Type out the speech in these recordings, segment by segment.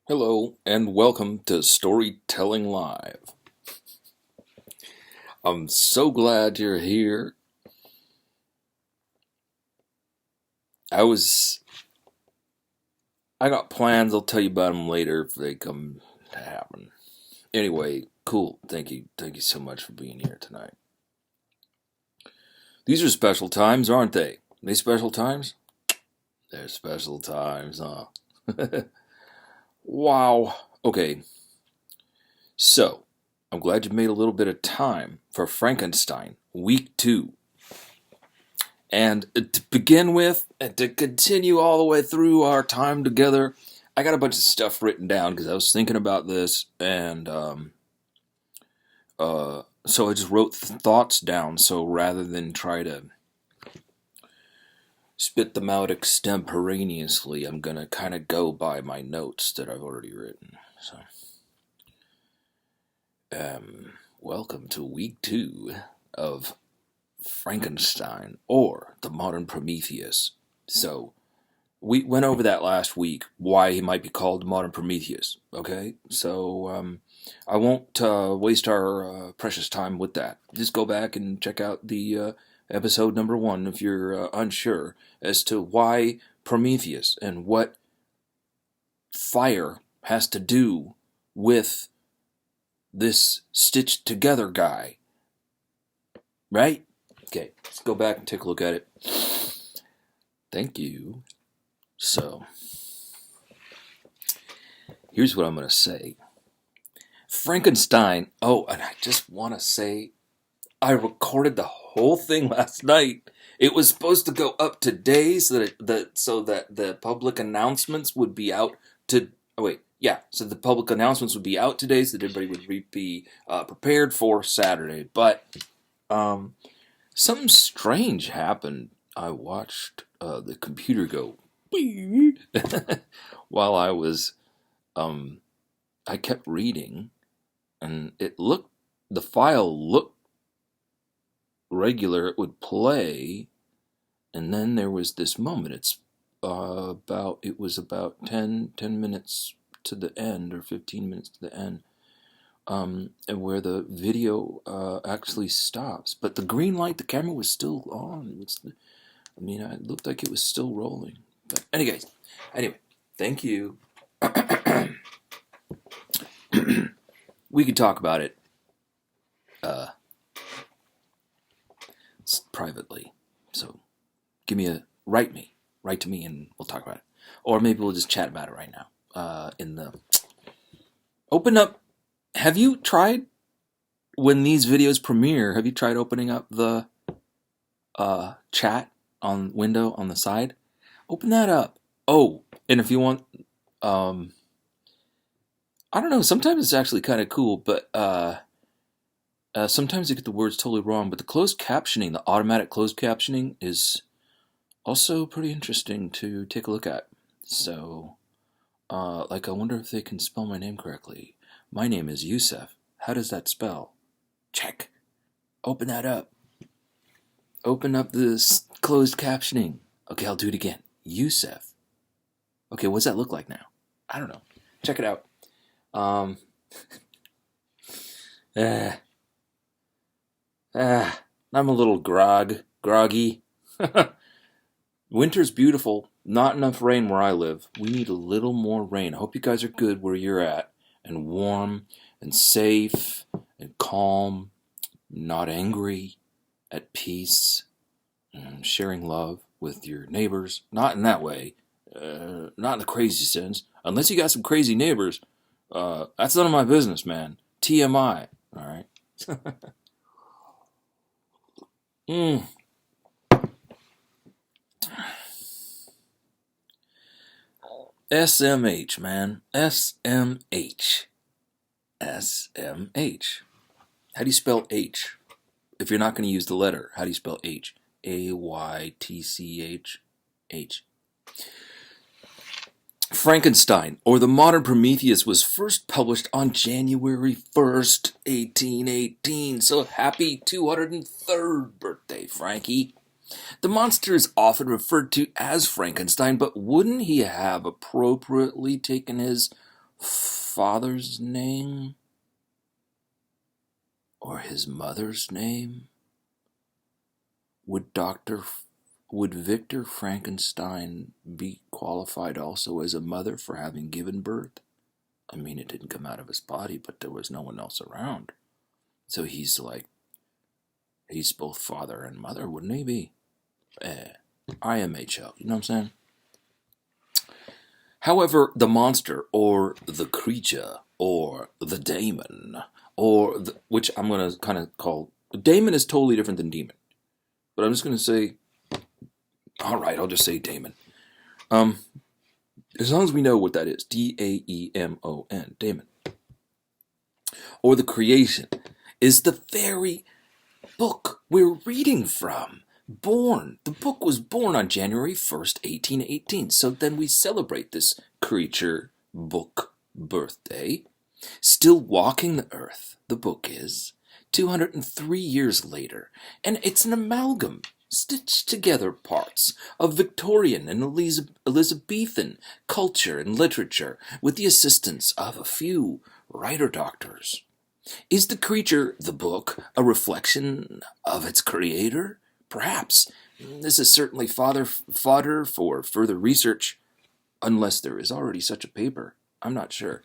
Hello, and welcome to Storytelling Live. I'm so glad you're here. I got plans, I'll tell you about them later if they come to happen. Anyway, cool. Thank you. Thank you so much for being here tonight. These are special times, aren't they? Are they special times? They're special times, huh? Wow. Okay, so I'm glad you made a little bit of time for Frankenstein, week 2. And to begin with, and to continue all the way through our time together, I got a bunch of stuff written down because I was thinking about this, and so I just wrote thoughts down. So rather than try to spit them out extemporaneously, I'm gonna kind of go by my notes that I've already written. So, welcome to week 2 of Frankenstein, or the modern Prometheus. So, we went over that last week, why he might be called modern Prometheus, okay? So, I won't waste our precious time with that. Just go back and check out the episode number 1 if you're unsure as to why Prometheus and what fire has to do with this stitched together guy. Right? Okay, let's go back and take a look at it. Thank you. So, here's what I'm going to say. Frankenstein. Oh, and I just want to say, I recorded the whole thing last night. It was supposed to go up today so that the public announcements would be out to. Oh wait, yeah. So the public announcements would be out today, so that everybody would be prepared for Saturday. But something strange happened. I watched the computer go while I was. I kept reading, and the file looked regular. It would play, and then there was this moment. It was about 10 minutes to the end, or 15 minutes to the end, and where the video actually stops. But the green light, the camera was still on. It looked like it was still rolling. But anyway, thank you. We could talk about it privately. So write to me, and we'll talk about it. Or maybe we'll just chat about it right now. Open up. Have you tried, when these videos premiere, have you tried opening up the chat window on the side? Open that up. Oh, and if you want, I don't know, sometimes it's actually kind of cool, but sometimes you get the words totally wrong, but the closed captioning, the automatic closed captioning, is also pretty interesting to take a look at. So, I wonder if they can spell my name correctly. My name is Yusef. How does that spell? Check. Open that up. Open up this closed captioning. Okay, I'll do it again. Yusef. Okay, what's that look like now? I don't know. Check it out. I'm a little groggy. Winter's beautiful. Not enough rain where I live. We need a little more rain. I hope you guys are good where you're at, and warm, and safe, and calm, not angry, at peace, and sharing love with your neighbors. Not in that way. Not in the crazy sense. Unless you got some crazy neighbors. That's none of my business, man. TMI. Alright? SMH, man. SMH. SMH. How do you spell H? If you're not going to use the letter, how do you spell H? AYTCH. H. Frankenstein, or the Modern Prometheus, was first published on January 1st, 1818. So happy 203rd birthday, Frankie. The monster is often referred to as Frankenstein, but wouldn't he have appropriately taken his father's name or his mother's name? Would Victor Frankenstein be qualified also as a mother for having given birth? I mean, it didn't come out of his body, but there was no one else around. So he's both father and mother, wouldn't he be? IMHO, you know what I'm saying? However, the monster, or the creature, or the daemon, which I'm going to kind of call, daemon is totally different than demon. But I'm just going to say, alright, I'll just say daemon. As long as we know what that is, D-A-E-M-O-N, daemon. Or the creation, is the very book we're reading from. The book was born on January 1st, 1818. So then we celebrate this creature book birthday. Still walking the earth, the book is, 203 years later. And it's an amalgam, stitched together parts of Victorian and Elizabethan culture and literature with the assistance of a few writer-doctors. Is the creature, the book, a reflection of its creator? Perhaps. This is certainly fodder for further research, unless there is already such a paper. I'm not sure.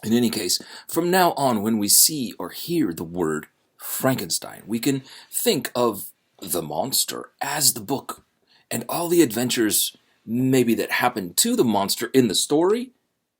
In any case, from now on, when we see or hear the word Frankenstein, we can think of the monster as the book, and all the adventures maybe that happened to the monster in the story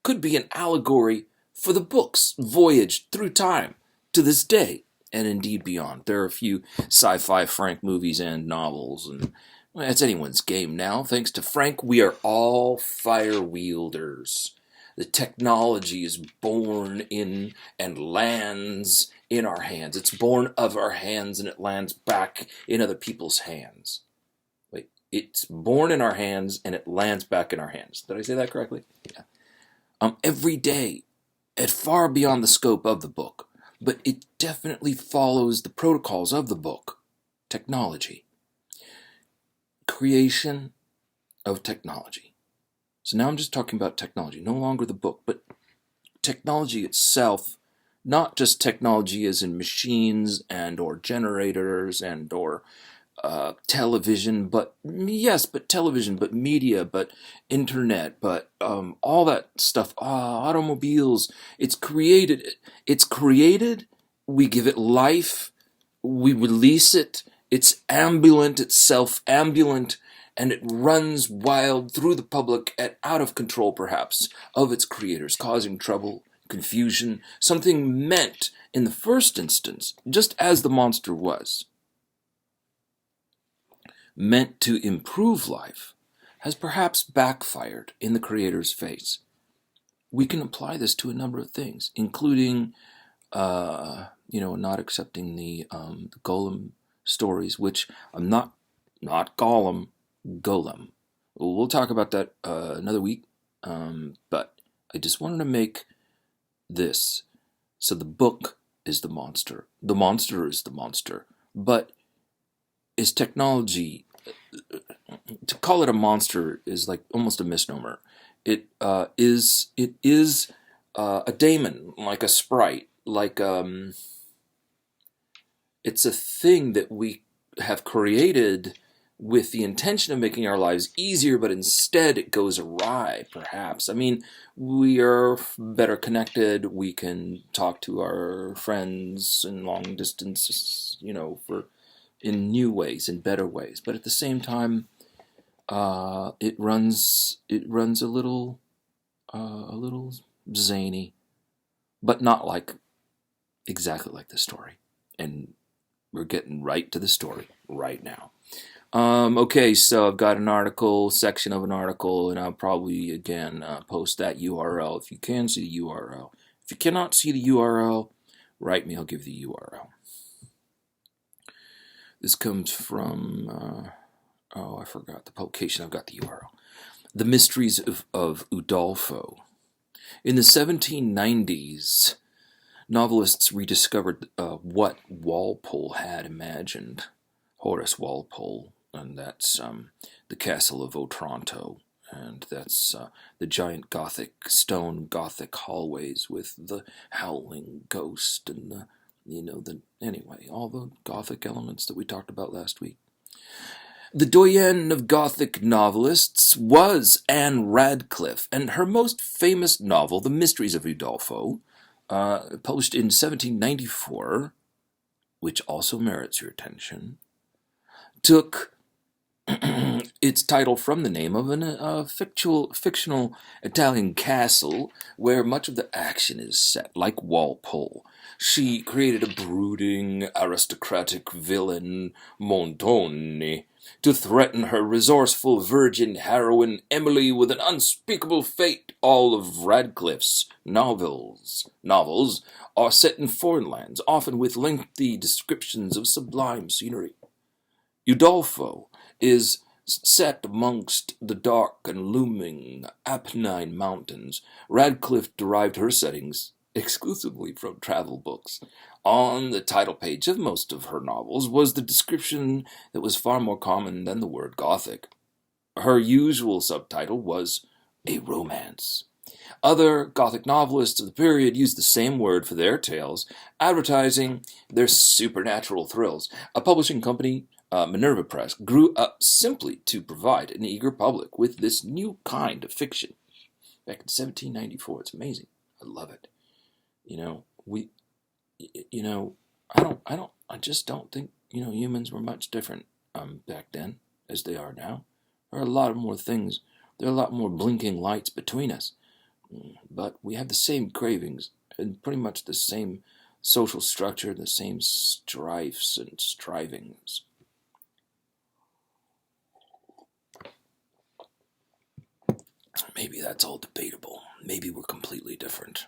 could be an allegory for the book's voyage through time to this day, and indeed beyond. There are a few sci-fi Frank movies and novels, and that's anyone's game now. Thanks to Frank, we are all fire wielders. The technology is born in and lands in our hands. It's born of our hands and it lands back in other people's hands. Wait, it's born in our hands and it lands back in our hands. Did I say that correctly? Yeah. Every day, at far beyond the scope of the book, but it definitely follows the protocols of the book. Technology. Creation of technology. So now I'm just talking about technology, no longer the book, but technology itself, not just technology as in machines and or generators and or television, but yes, but television, but media, but internet, but all that stuff, automobiles. It's created, we give it life, we release it, it's ambulant, it's self-ambulant, and it runs wild through the public at out of control, perhaps, of its creators, causing trouble, confusion, something meant in the first instance, just as the monster was, meant to improve life, has perhaps backfired in the creator's face. We can apply this to a number of things, including, not accepting the Golem stories, which I'm not Gollum, Golem. We'll talk about that another week, but I just wanted to make this. So the book is the monster is the monster, but is technology, to call it a monster is like almost a misnomer. It is a daemon, like a sprite, like it's a thing that we have created with the intention of making our lives easier, but instead it goes awry, perhaps. I mean, we are better connected. We can talk to our friends in long distance, in new ways, in better ways. But at the same time, it runs a little zany, but not exactly like the story. And we're getting right to the story right now. Okay, so I've got an section of an article, and I'll probably, again, post that URL if you can see the URL. If you cannot see the URL, write me, I'll give the URL. This comes from, I forgot the publication, I've got the URL. The Mysteries of Udolpho. In the 1790s, novelists rediscovered what Walpole had imagined. Horace Walpole, and that's the Castle of Otranto, and that's the giant stone Gothic hallways with the howling ghost and anyway, all the Gothic elements that we talked about last week. The doyenne of Gothic novelists was Anne Radcliffe, and her most famous novel, The Mysteries of Udolpho, published in 1794, which also merits your attention, took its title from the name of a fictional Italian castle where much of the action is set, like Walpole. She created a brooding, aristocratic villain, Montone, to threaten her resourceful virgin heroine Emily with an unspeakable fate. All of Radcliffe's novels are set in foreign lands, often with lengthy descriptions of sublime scenery. Udolpho is set amongst the dark and looming Apennine Mountains. Radcliffe derived her settings exclusively from travel books. On the title page of most of her novels was the description that was far more common than the word Gothic. Her usual subtitle was a romance. Other Gothic novelists of the period used the same word for their tales, advertising their supernatural thrills. A publishing company, Minerva Press, grew up simply to provide an eager public with this new kind of fiction. Back in 1794, it's amazing. I love it. I just don't think, humans were much different back then as they are now. There are a lot more things. There are a lot more blinking lights between us. But we have the same cravings and pretty much the same social structure, the same strifes and strivings. Maybe that's all debatable. Maybe we're completely different.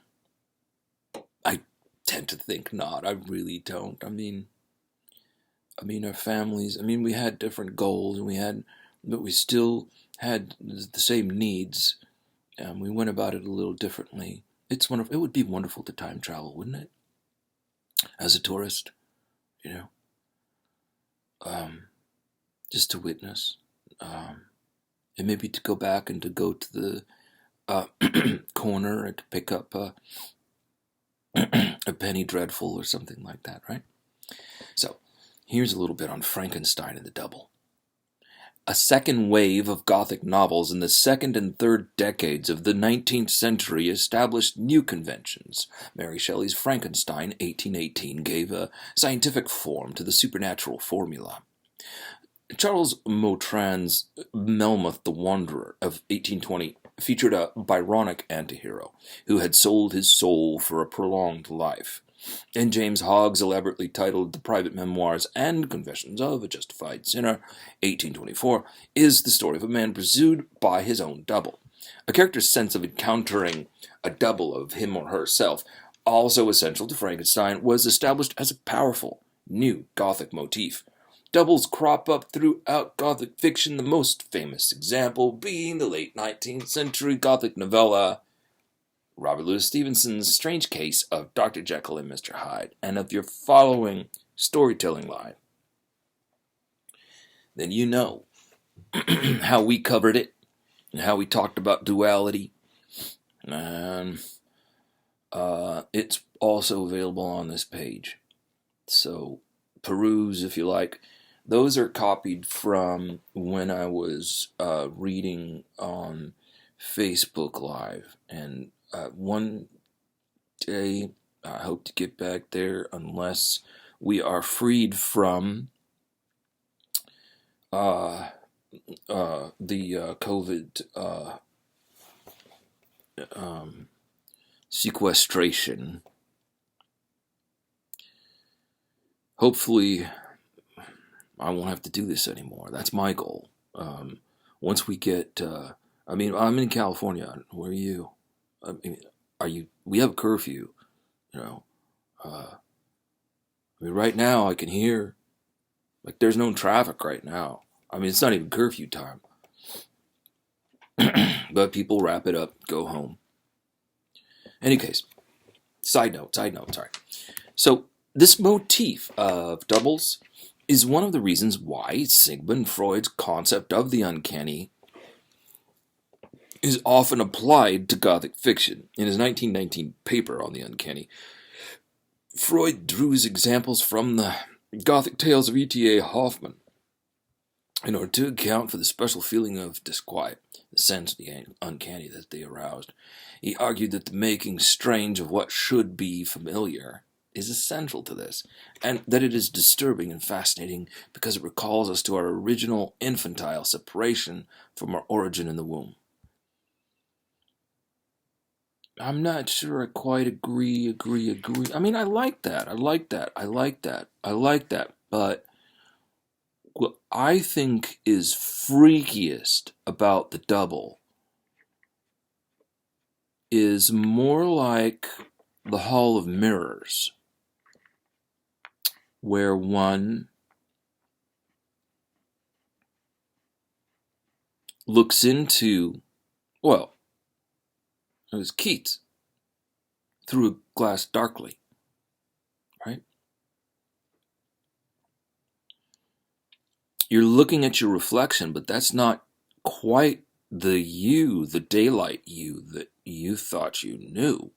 I tend to think not. I really don't. I mean, our families. We had different goals, but we still had the same needs. We went about it a little differently. It's wonderful. It would be wonderful to time travel, wouldn't it? As a tourist, just to witness, and maybe to go back and to go to the corner and to pick up a penny dreadful or something like that, right? So, here's a little bit on Frankenstein and the Double. A second wave of Gothic novels in the second and third decades of the 19th century established new conventions. Mary Shelley's Frankenstein, 1818, gave a scientific form to the supernatural formula. Charles Mautran's Melmoth the Wanderer of 1820 featured a Byronic antihero who had sold his soul for a prolonged life. And James Hogg's elaborately titled The Private Memoirs and Confessions of a Justified Sinner, 1824, is the story of a man pursued by his own double. A character's sense of encountering a double of him or herself, also essential to Frankenstein, was established as a powerful, new Gothic motif. Doubles crop up throughout Gothic fiction, the most famous example being the late 19th century Gothic novella Robert Louis Stevenson's Strange Case of Dr. Jekyll and Mr. Hyde, and of your following storytelling line, then you know how we covered it, and how we talked about duality, and it's also available on this page. So peruse if you like. Those are copied from when I was reading on Facebook Live, and one day I hope to get back there unless we are freed from the COVID sequestration. Hopefully I won't have to do this anymore. That's my goal. Once we get, I'm in California. Where are you? We have a curfew, right now I can hear, there's no traffic right now. It's not even curfew time. But people wrap it up, go home. Any case, side note, sorry. So, this motif of doubles is one of the reasons why Sigmund Freud's concept of the uncanny is often applied to Gothic fiction. In his 1919 paper on the uncanny, Freud drew his examples from the Gothic tales of E.T.A. Hoffmann in order to account for the special feeling of disquiet, the sense of the uncanny that they aroused. He argued that the making strange of what should be familiar is essential to this, and that it is disturbing and fascinating because it recalls us to our original infantile separation from our origin in the womb. I'm not sure I quite agree. I mean, I like that. But what I think is freakiest about the double is more like the Hall of Mirrors, where one looks into, well, it was Keats, through a glass darkly, right? You're looking at your reflection, but that's not quite the you, the daylight you that you thought you knew.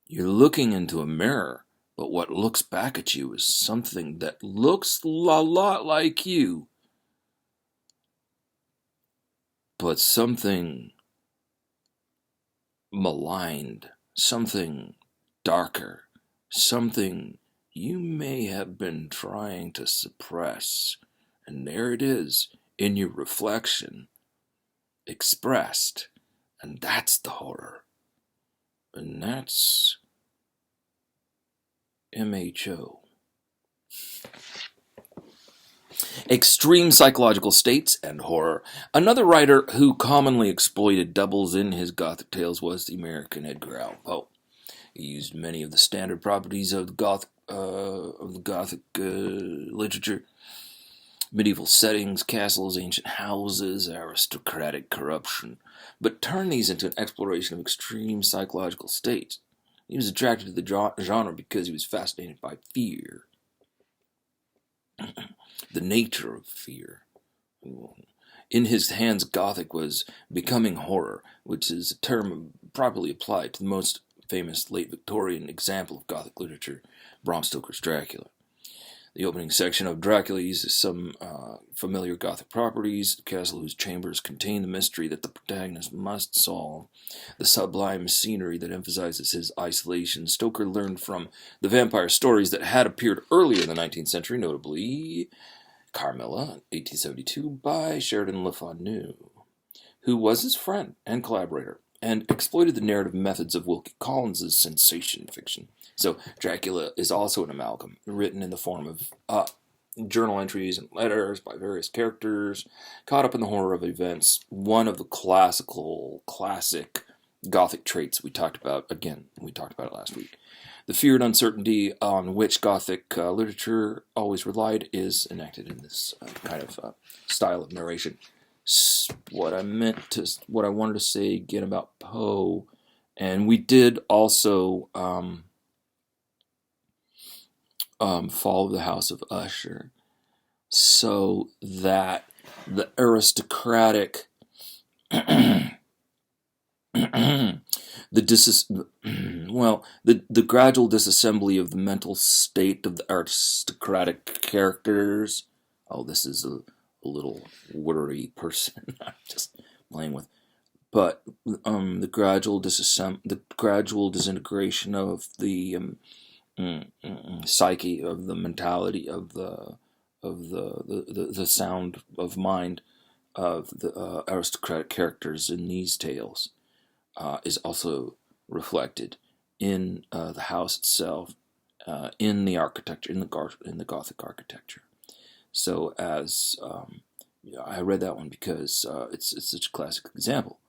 You're looking into a mirror, but what looks back at you is something that looks a lot like you, but something maligned, something darker, something you may have been trying to suppress. And there it is in your reflection, expressed. And that's the horror. And that's MHO. Extreme psychological states and horror. Another writer who commonly exploited doubles in his Gothic tales was the American Edgar Allan Poe. He used many of the standard properties of the Gothic literature: medieval settings, castles, ancient houses, aristocratic corruption, but turned these into an exploration of extreme psychological states. He was attracted to the genre because he was fascinated by fear. The nature of fear. In his hands, Gothic was becoming horror, which is a term properly applied to the most famous late Victorian example of Gothic literature, Bram Stoker's Dracula. The opening section of Dracula uses some familiar Gothic properties: the castle whose chambers contain the mystery that the protagonist must solve, the sublime scenery that emphasizes his isolation. Stoker learned from the vampire stories that had appeared earlier in the 19th century, notably Carmilla, 1872, by Sheridan Le Fanu, who was his friend and collaborator, and exploited the narrative methods of Wilkie Collins's sensation fiction. So Dracula is also an amalgam, written in the form of journal entries and letters by various characters, caught up in the horror of events. One of the classic Gothic traits we talked about it last week. The fear and uncertainty on which Gothic literature always relied is enacted in this kind of style of narration. What I wanted to say again about Poe, and we did also Fall of the House of Usher, so that the aristocratic the gradual disassembly of the mental state of the aristocratic characters. Oh, this is a little wordy person I'm just playing with. But the gradual disintegration of the psyche, of the mentality, of the sound of mind of the aristocratic characters in these tales is also reflected in the house itself, in the architecture, in the Gothic architecture. So as I read that one because it's such a classic example.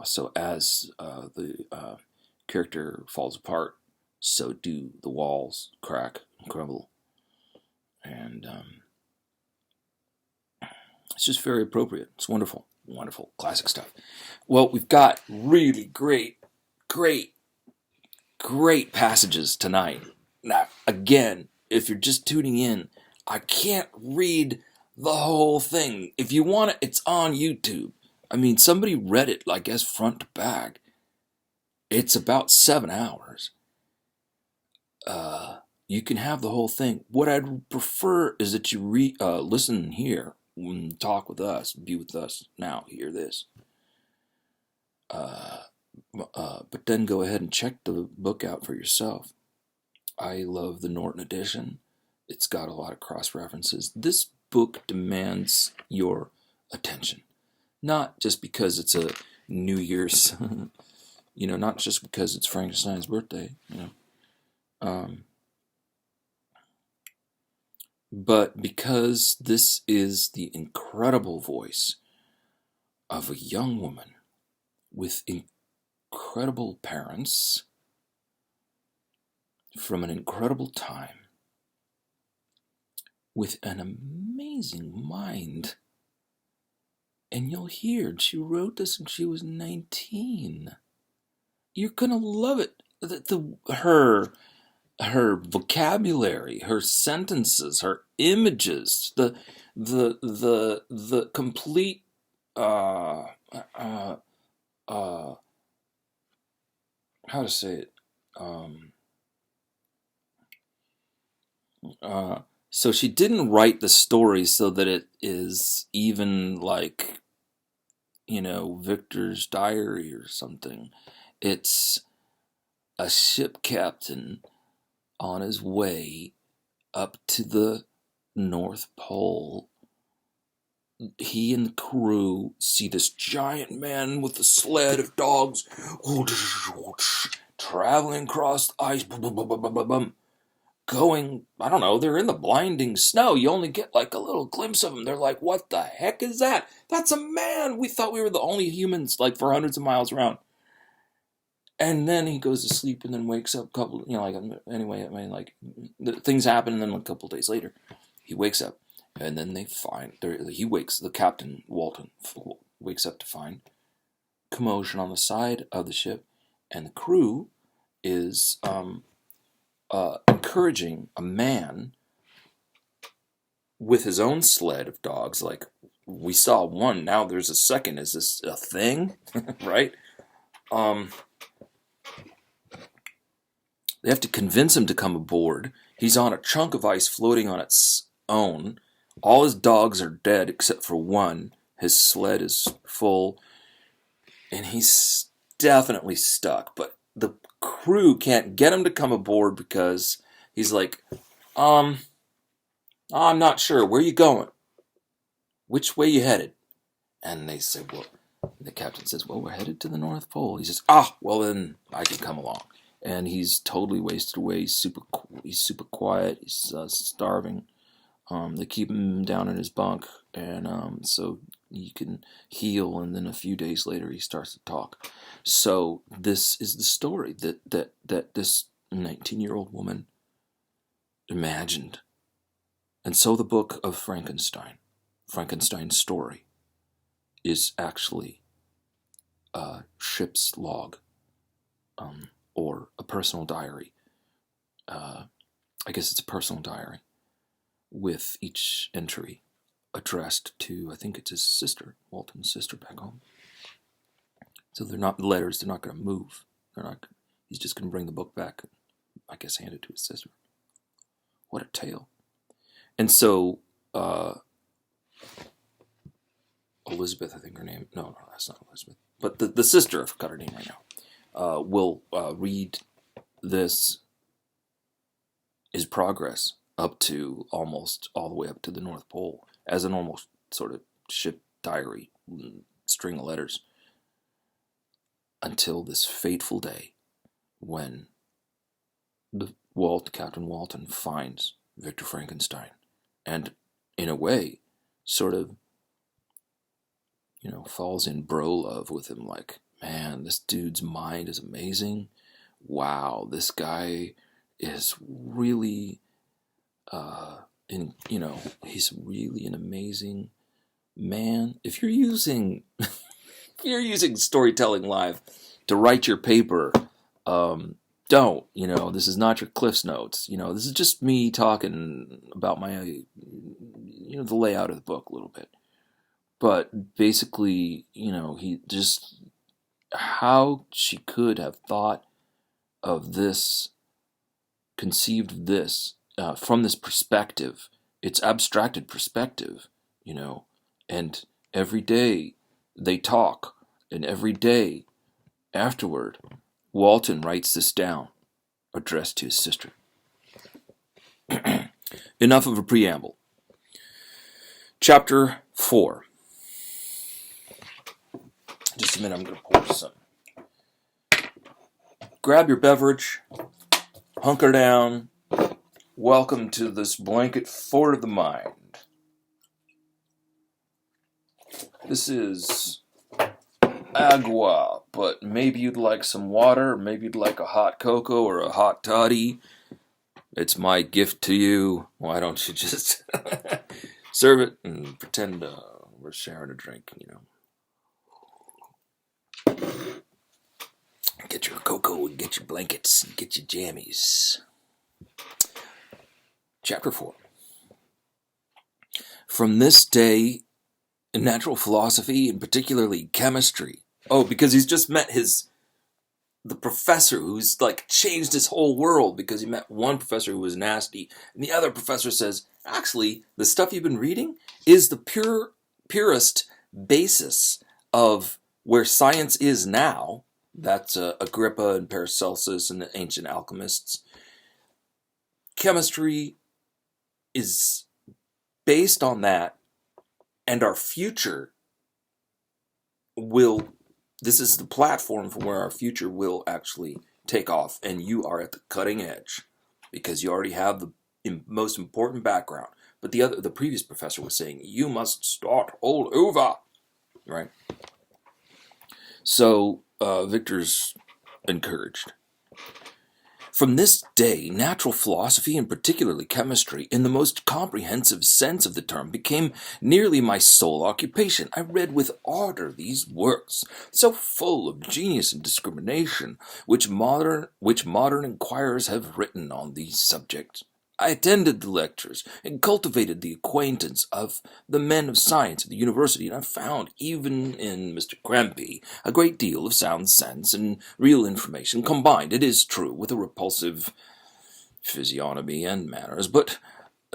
So as the character falls apart, so do the walls crack and crumble, and it's just very appropriate. It's wonderful, classic stuff. Well, we've got really great passages tonight. Now, again, if you're just tuning in, I can't read the whole thing. If you want it, it's on YouTube. I mean, somebody read it, I guess, front to back. It's about 7 hours. You can have the whole thing. What I'd prefer is that you listen here, talk with us, be with us now, hear this. But then go ahead and check the book out for yourself. I love the Norton edition. It's got a lot of cross references. This book demands your attention. Not just because it's a New Year's, not just because it's Frankenstein's birthday, but because this is the incredible voice of a young woman with incredible parents from an incredible time with an amazing mind. And you'll hear, she wrote this when she was 19. You're gonna love it. Her vocabulary, her sentences, her images, the complete how to say it. So she didn't write the story so that it is even like, Victor's diary or something. It's a ship captain on his way up to the North Pole. He and the crew see this giant man with a sled of dogs traveling across the ice, going, I don't know, they're in the blinding snow. You only get like a little glimpse of them. They're like, what the heck is that? That's a man. We thought we were the only humans like for hundreds of miles around. And then he goes to sleep and then wakes up anyway, things happen, and then a couple days later, he wakes up, and then the Captain Walton wakes up to find commotion on the side of the ship, and the crew is encouraging a man with his own sled of dogs, like, we saw one, now there's a second, is this a thing? Right? They have to convince him to come aboard. He's on a chunk of ice floating on its own. All his dogs are dead except for one. His sled is full. And he's definitely stuck. But the crew can't get him to come aboard because he's like, I'm not sure. Where you going? Which way you headed? And they say, the captain says, we're headed to the North Pole. He says, well then I can come along. And he's totally wasted away. He's super quiet. He's starving. They keep him down in his bunk, and so he can heal. And then a few days later, he starts to talk. So this is the story that this 19-year-old woman imagined. And so the book of Frankenstein's story, is actually a ship's log. Or a personal diary. I guess it's a personal diary with each entry addressed to, I think it's his sister, Walton's sister back home. So they're not letters, they're not going to move. He's just going to bring the book back, I guess hand it to his sister. What a tale. And so, Elizabeth, I think her name, no, that's not Elizabeth, but the sister, I forgot her name right now, will read his progress up to almost all the way up to the North Pole as a normal sort of ship diary, string of letters, until this fateful day when Captain Walton finds Victor Frankenstein, and in a way, sort of, falls in bro love with him, like, man, this dude's mind is amazing. Wow, this guy is really, he's really an amazing man. If you're using Storytelling Live to write your paper, don't. This is not your Cliff's Notes. This is just me talking about my, the layout of the book a little bit. But basically, he just, how she could have thought of this, conceived this from this perspective. It's abstracted perspective, and every day they talk, and every day afterward, Walton writes this down, addressed to his sister. Enough of a preamble. Chapter 4. Just a minute, I'm going to pour some. Grab your beverage, hunker down. Welcome to this blanket fort of the mind. This is agua, but maybe you'd like some water, maybe you'd like a hot cocoa or a hot toddy. It's my gift to you. Why don't you just serve it and pretend we're sharing a drink, Get your cocoa and get your blankets and get your jammies. Chapter 4. From this day, in natural philosophy, and particularly chemistry. Oh, because he's just met the professor who's changed his whole world, because he met one professor who was nasty, and the other professor says, actually, the stuff you've been reading is the purest basis of where science is now. That's Agrippa and Paracelsus and the ancient alchemists. Chemistry is based on that, and our future this is the platform for where our future will actually take off, and you are at the cutting edge because you already have the most important background. But the previous professor was saying, you must start all over, right? So Victor's encouraged. From this day, natural philosophy, and particularly chemistry, in the most comprehensive sense of the term, became nearly my sole occupation. I read with ardor these works, so full of genius and discrimination, which modern inquirers have written on these subjects. I attended the lectures and cultivated the acquaintance of the men of science at the university, and I found, even in Mr. Crampy, a great deal of sound sense and real information, combined, it is true, with a repulsive physiognomy and manners, but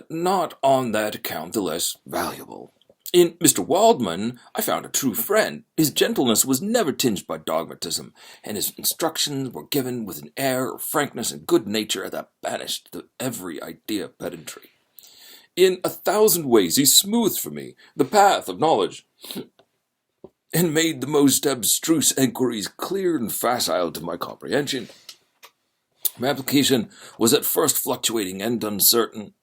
not on that account the less valuable. In Mr. Waldman, I found a true friend. His gentleness was never tinged by dogmatism, and his instructions were given with an air of frankness and good nature that banished every idea of pedantry. In 1,000 ways he smoothed for me the path of knowledge, and made the most abstruse enquiries clear and facile to my comprehension. My application was at first fluctuating and uncertain.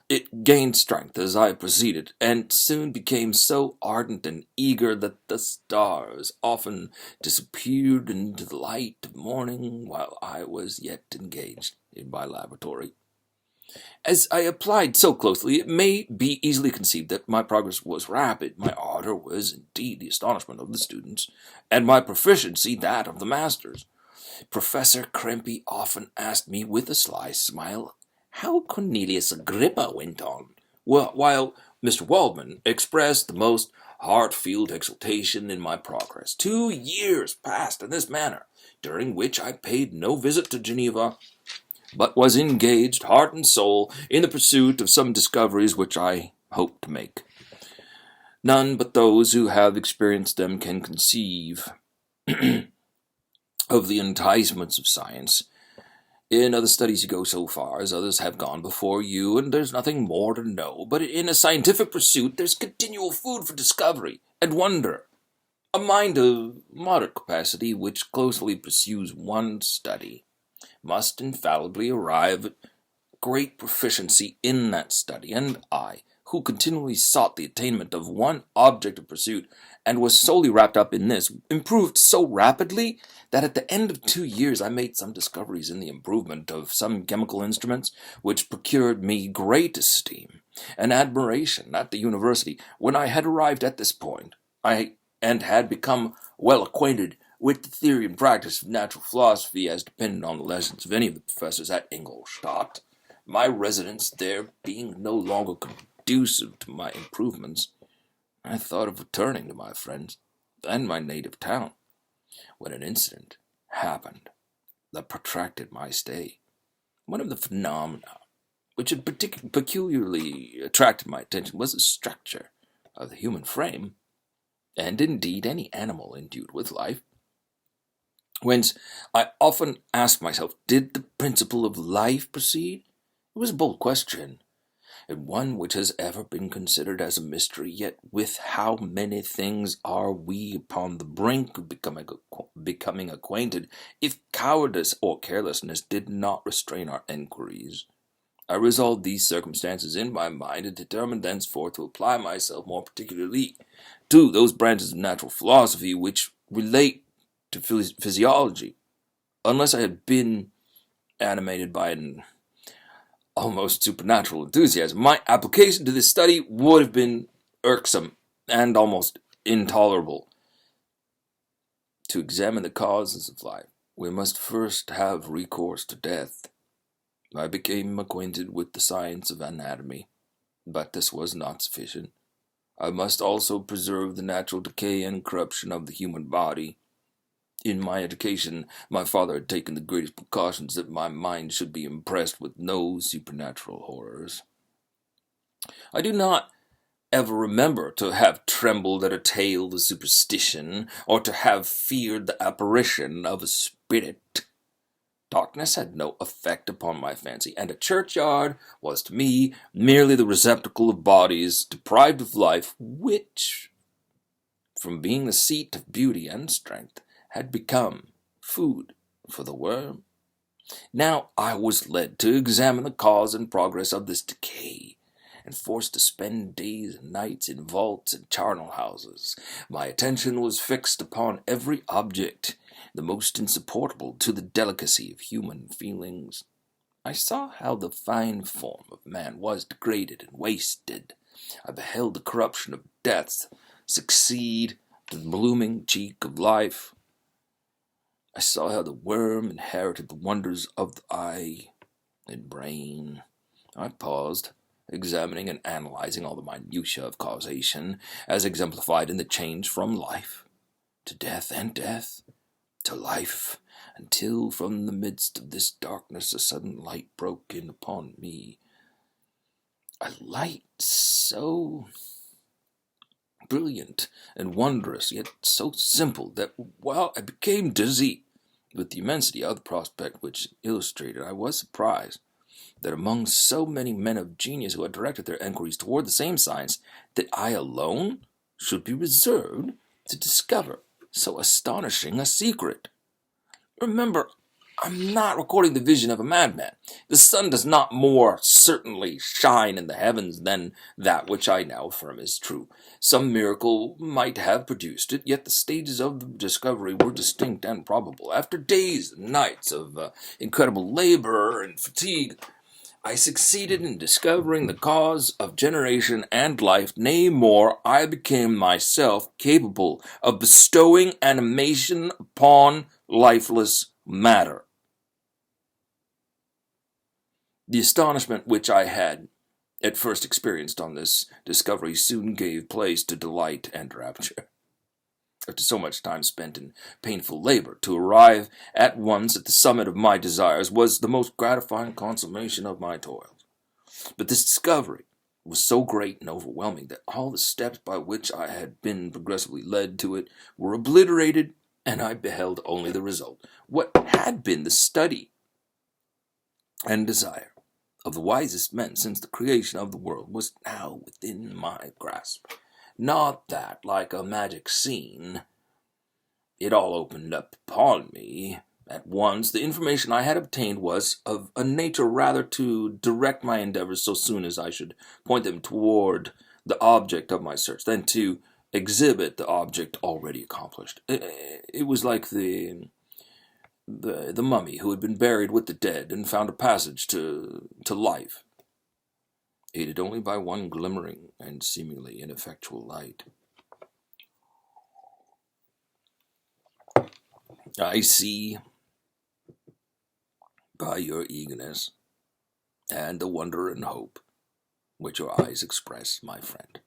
It gained strength as I proceeded, and soon became so ardent and eager that the stars often disappeared into the light of morning while I was yet engaged in my laboratory. As I applied so closely, it may be easily conceived that my progress was rapid. My ardor was indeed the astonishment of the students, and my proficiency that of the masters. Professor Krempy often asked me with a sly smile how Cornelius Agrippa went on, while Mr. Waldman expressed the most heartfelt exultation in my progress. 2 years passed in this manner, during which I paid no visit to Geneva, but was engaged, heart and soul, in the pursuit of some discoveries which I hoped to make. None but those who have experienced them can conceive of the enticements of science. In other studies you go so far as others have gone before you, and there's nothing more to know. But in a scientific pursuit there's continual food for discovery and wonder. A mind of moderate capacity, which closely pursues one study, must infallibly arrive at great proficiency in that study, and I, who continually sought the attainment of one object of pursuit, and was solely wrapped up in this, improved so rapidly that at the end of 2 years I made some discoveries in the improvement of some chemical instruments, which procured me great esteem and admiration at the university. When I had arrived at this point, and had become well acquainted with the theory and practice of natural philosophy as depended on the lessons of any of the professors at Ingolstadt, my residence there being no longer conducive to my improvements, I thought of returning to my friends and my native town when an incident happened that protracted my stay. One of the phenomena which had peculiarly attracted my attention was the structure of the human frame, and indeed any animal endued with life. Whence I often asked myself, did the principle of life proceed? It was a bold question, and one which has ever been considered as a mystery, yet with how many things are we upon the brink of becoming acquainted, if cowardice or carelessness did not restrain our enquiries. I resolved these circumstances in my mind, and determined thenceforth to apply myself more particularly to those branches of natural philosophy which relate to physiology. Unless I had been animated by an almost supernatural enthusiasm, my application to this study would have been irksome and almost intolerable. To examine the causes of life, we must first have recourse to death. I became acquainted with the science of anatomy, but this was not sufficient. I must also preserve the natural decay and corruption of the human body. In my education, my father had taken the greatest precautions that my mind should be impressed with no supernatural horrors. I do not ever remember to have trembled at a tale of superstition, or to have feared the apparition of a spirit. Darkness had no effect upon my fancy, and a churchyard was to me merely the receptacle of bodies deprived of life, which, from being the seat of beauty and strength, had become food for the worm. Now I was led to examine the cause and progress of this decay, and forced to spend days and nights in vaults and charnel houses. My attention was fixed upon every object, the most insupportable to the delicacy of human feelings. I saw how the fine form of man was degraded and wasted. I beheld the corruption of death succeed to the blooming cheek of life. I saw how the worm inherited the wonders of the eye and brain. I paused, examining and analyzing all the minutiae of causation, as exemplified in the change from life to death and death to life, until from the midst of this darkness a sudden light broke in upon me. A light so brilliant and wondrous, yet so simple, that while I became dizzy with the immensity of the prospect which illustrated, I was surprised that among so many men of genius who had directed their enquiries toward the same science, that I alone should be reserved to discover so astonishing a secret. Remember, I'm not recording the vision of a madman. The sun does not more certainly shine in the heavens than that which I now affirm is true. Some miracle might have produced it, yet the stages of the discovery were distinct and probable. After days and nights of incredible labor and fatigue, I succeeded in discovering the cause of generation and life. Nay, more, I became myself capable of bestowing animation upon lifeless matter. The astonishment which I had at first experienced on this discovery soon gave place to delight and rapture. After so much time spent in painful labor, to arrive at once at the summit of my desires was the most gratifying consummation of my toils. But this discovery was so great and overwhelming that all the steps by which I had been progressively led to it were obliterated, and I beheld only the result. What had been the study and desire of the wisest men since the creation of the world was now within my grasp. Not that, like a magic scene, it all opened up upon me at once. The information I had obtained was of a nature rather to direct my endeavors so soon as I should point them toward the object of my search, than to exhibit the object already accomplished. It was like the mummy who had been buried with the dead and found a passage to life, aided only by one glimmering and seemingly ineffectual light. I see by your eagerness and the wonder and hope which your eyes express, my friend,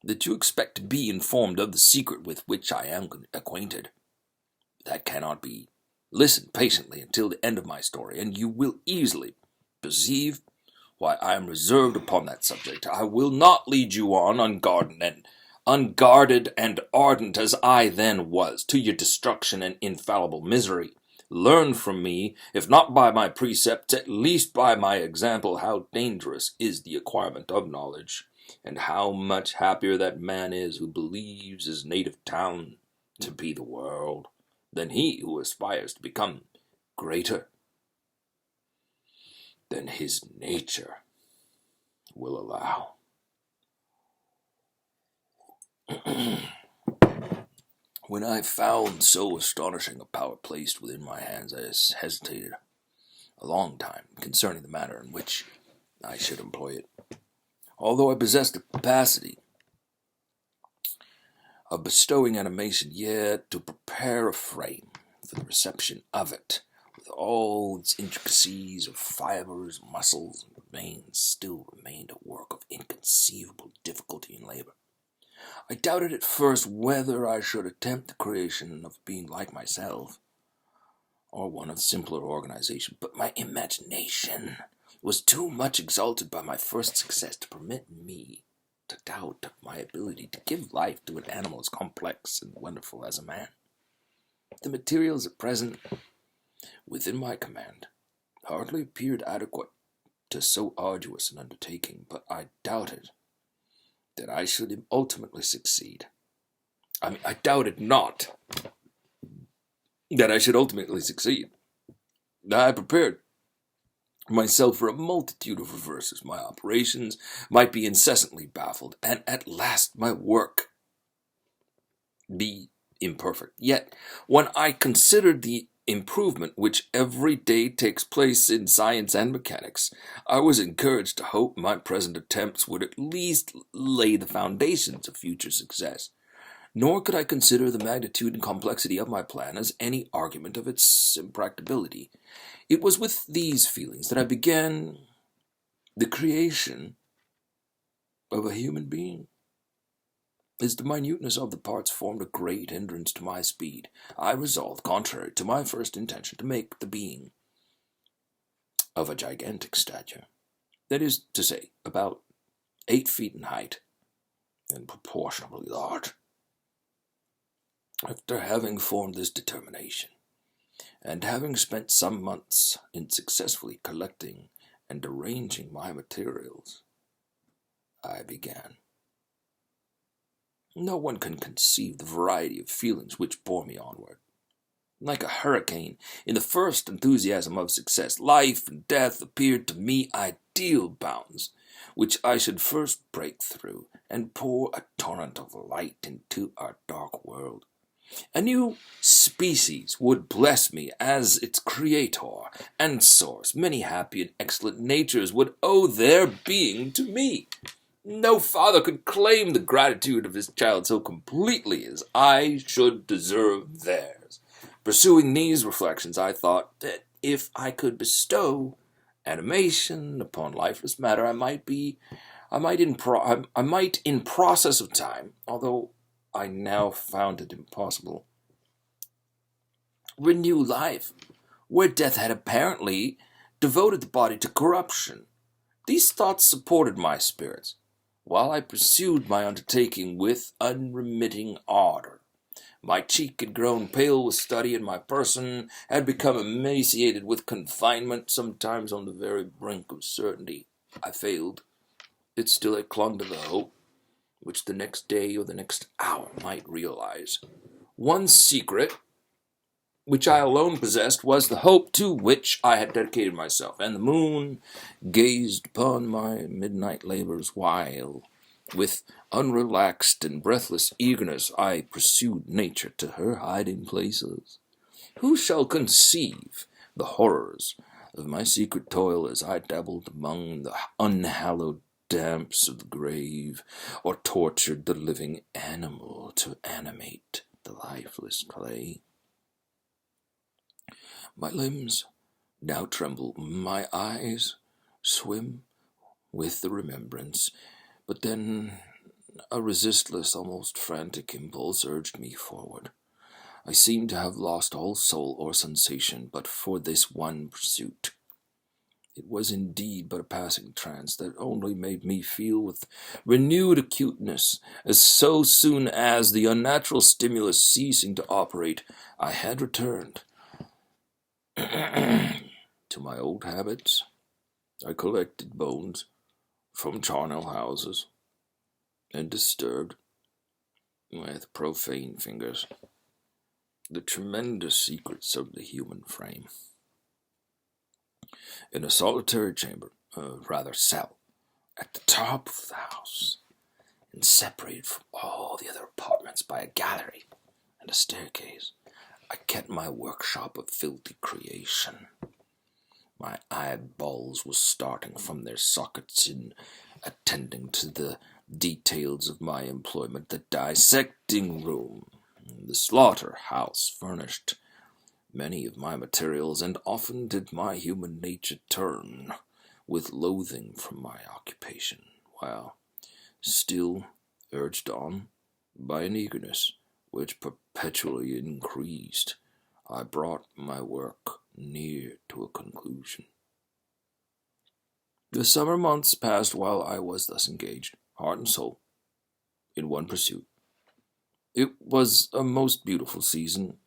that you expect to be informed of the secret with which I am acquainted. That cannot be. Listen patiently until the end of my story, and you will easily perceive why I am reserved upon that subject. I will not lead you on unguarded and ardent as I then was, to your destruction and infallible misery. Learn from me, if not by my precepts, at least by my example, how dangerous is the acquirement of knowledge, and how much happier that man is who believes his native town to be the world, than he who aspires to become greater than his nature will allow. When I found so astonishing a power placed within my hands, I hesitated a long time concerning the manner in which I should employ it. Although I possessed the capacity of bestowing animation, yet to prepare a frame for the reception of it, with all its intricacies of fibers, muscles, and veins, still remained a work of inconceivable difficulty and labor. I doubted at first whether I should attempt the creation of a being like myself, or one of simpler organization, but my imagination was too much exalted by my first success to permit me to doubt of my ability to give life to an animal as complex and wonderful as a man. The materials at present within my command hardly appeared adequate to so arduous an undertaking, but I doubted that I should ultimately succeed. I doubted not that I should ultimately succeed. I prepared myself for a multitude of reverses. My operations might be incessantly baffled, and at last my work be imperfect. Yet, when I considered the improvement which every day takes place in science and mechanics, I was encouraged to hope my present attempts would at least lay the foundations of future success. Nor could I consider the magnitude and complexity of my plan as any argument of its impracticability. It was with these feelings that I began the creation of a human being. As the minuteness of the parts formed a great hindrance to my speed, I resolved, contrary to my first intention, to make the being of a gigantic stature. That is to say, about 8 feet in height, and proportionably large. After having formed this determination, and having spent some months in successfully collecting and arranging my materials, I began. No one can conceive the variety of feelings which bore me onward. Like a hurricane, in the first enthusiasm of success, life and death appeared to me ideal bounds, which I should first break through, and pour a torrent of light into our dark world. A new species would bless me as its creator and source. Many happy and excellent natures would owe their being to me. No father could claim the gratitude of his child so completely as I should deserve theirs. Pursuing these reflections, I thought that if I could bestow animation upon lifeless matter, I might in process of time, although I now found it impossible, renew life, where death had apparently devoted the body to corruption. These thoughts supported my spirits, while I pursued my undertaking with unremitting ardor. My cheek had grown pale with study, and my person had become emaciated with confinement, sometimes on the very brink of certainty. I failed, yet still I clung to the hope which the next day or the next hour might realize. One secret which I alone possessed was the hope to which I had dedicated myself, and the moon gazed upon my midnight labors while, with unrelaxed and breathless eagerness, I pursued nature to her hiding places. Who shall conceive the horrors of my secret toil as I dabbled among the unhallowed damps of the grave, or tortured the living animal to animate the lifeless clay? My limbs now tremble, my eyes swim with the remembrance, but then A resistless, almost frantic impulse urged me forward. I seemed to have lost all soul or sensation but for this one pursuit. It was indeed but a passing trance that only made me feel with renewed acuteness, as so soon as the unnatural stimulus ceasing to operate, I had returned to my old habits. I collected bones from charnel houses and disturbed, with profane fingers, the tremendous secrets of the human frame. In a solitary chamber, rather cell, at the top of the house, and separated from all the other apartments by a gallery and a staircase, I kept my workshop of filthy creation. My eyeballs were starting from their sockets in attending to the details of my employment. The dissecting room, the slaughterhouse furnished many of my materials, and often did my human nature turn with loathing from my occupation, while still urged on by an eagerness which perpetually increased, I brought my work near to a conclusion. The summer months passed while I was thus engaged, heart and soul, in one pursuit. It was a most beautiful season.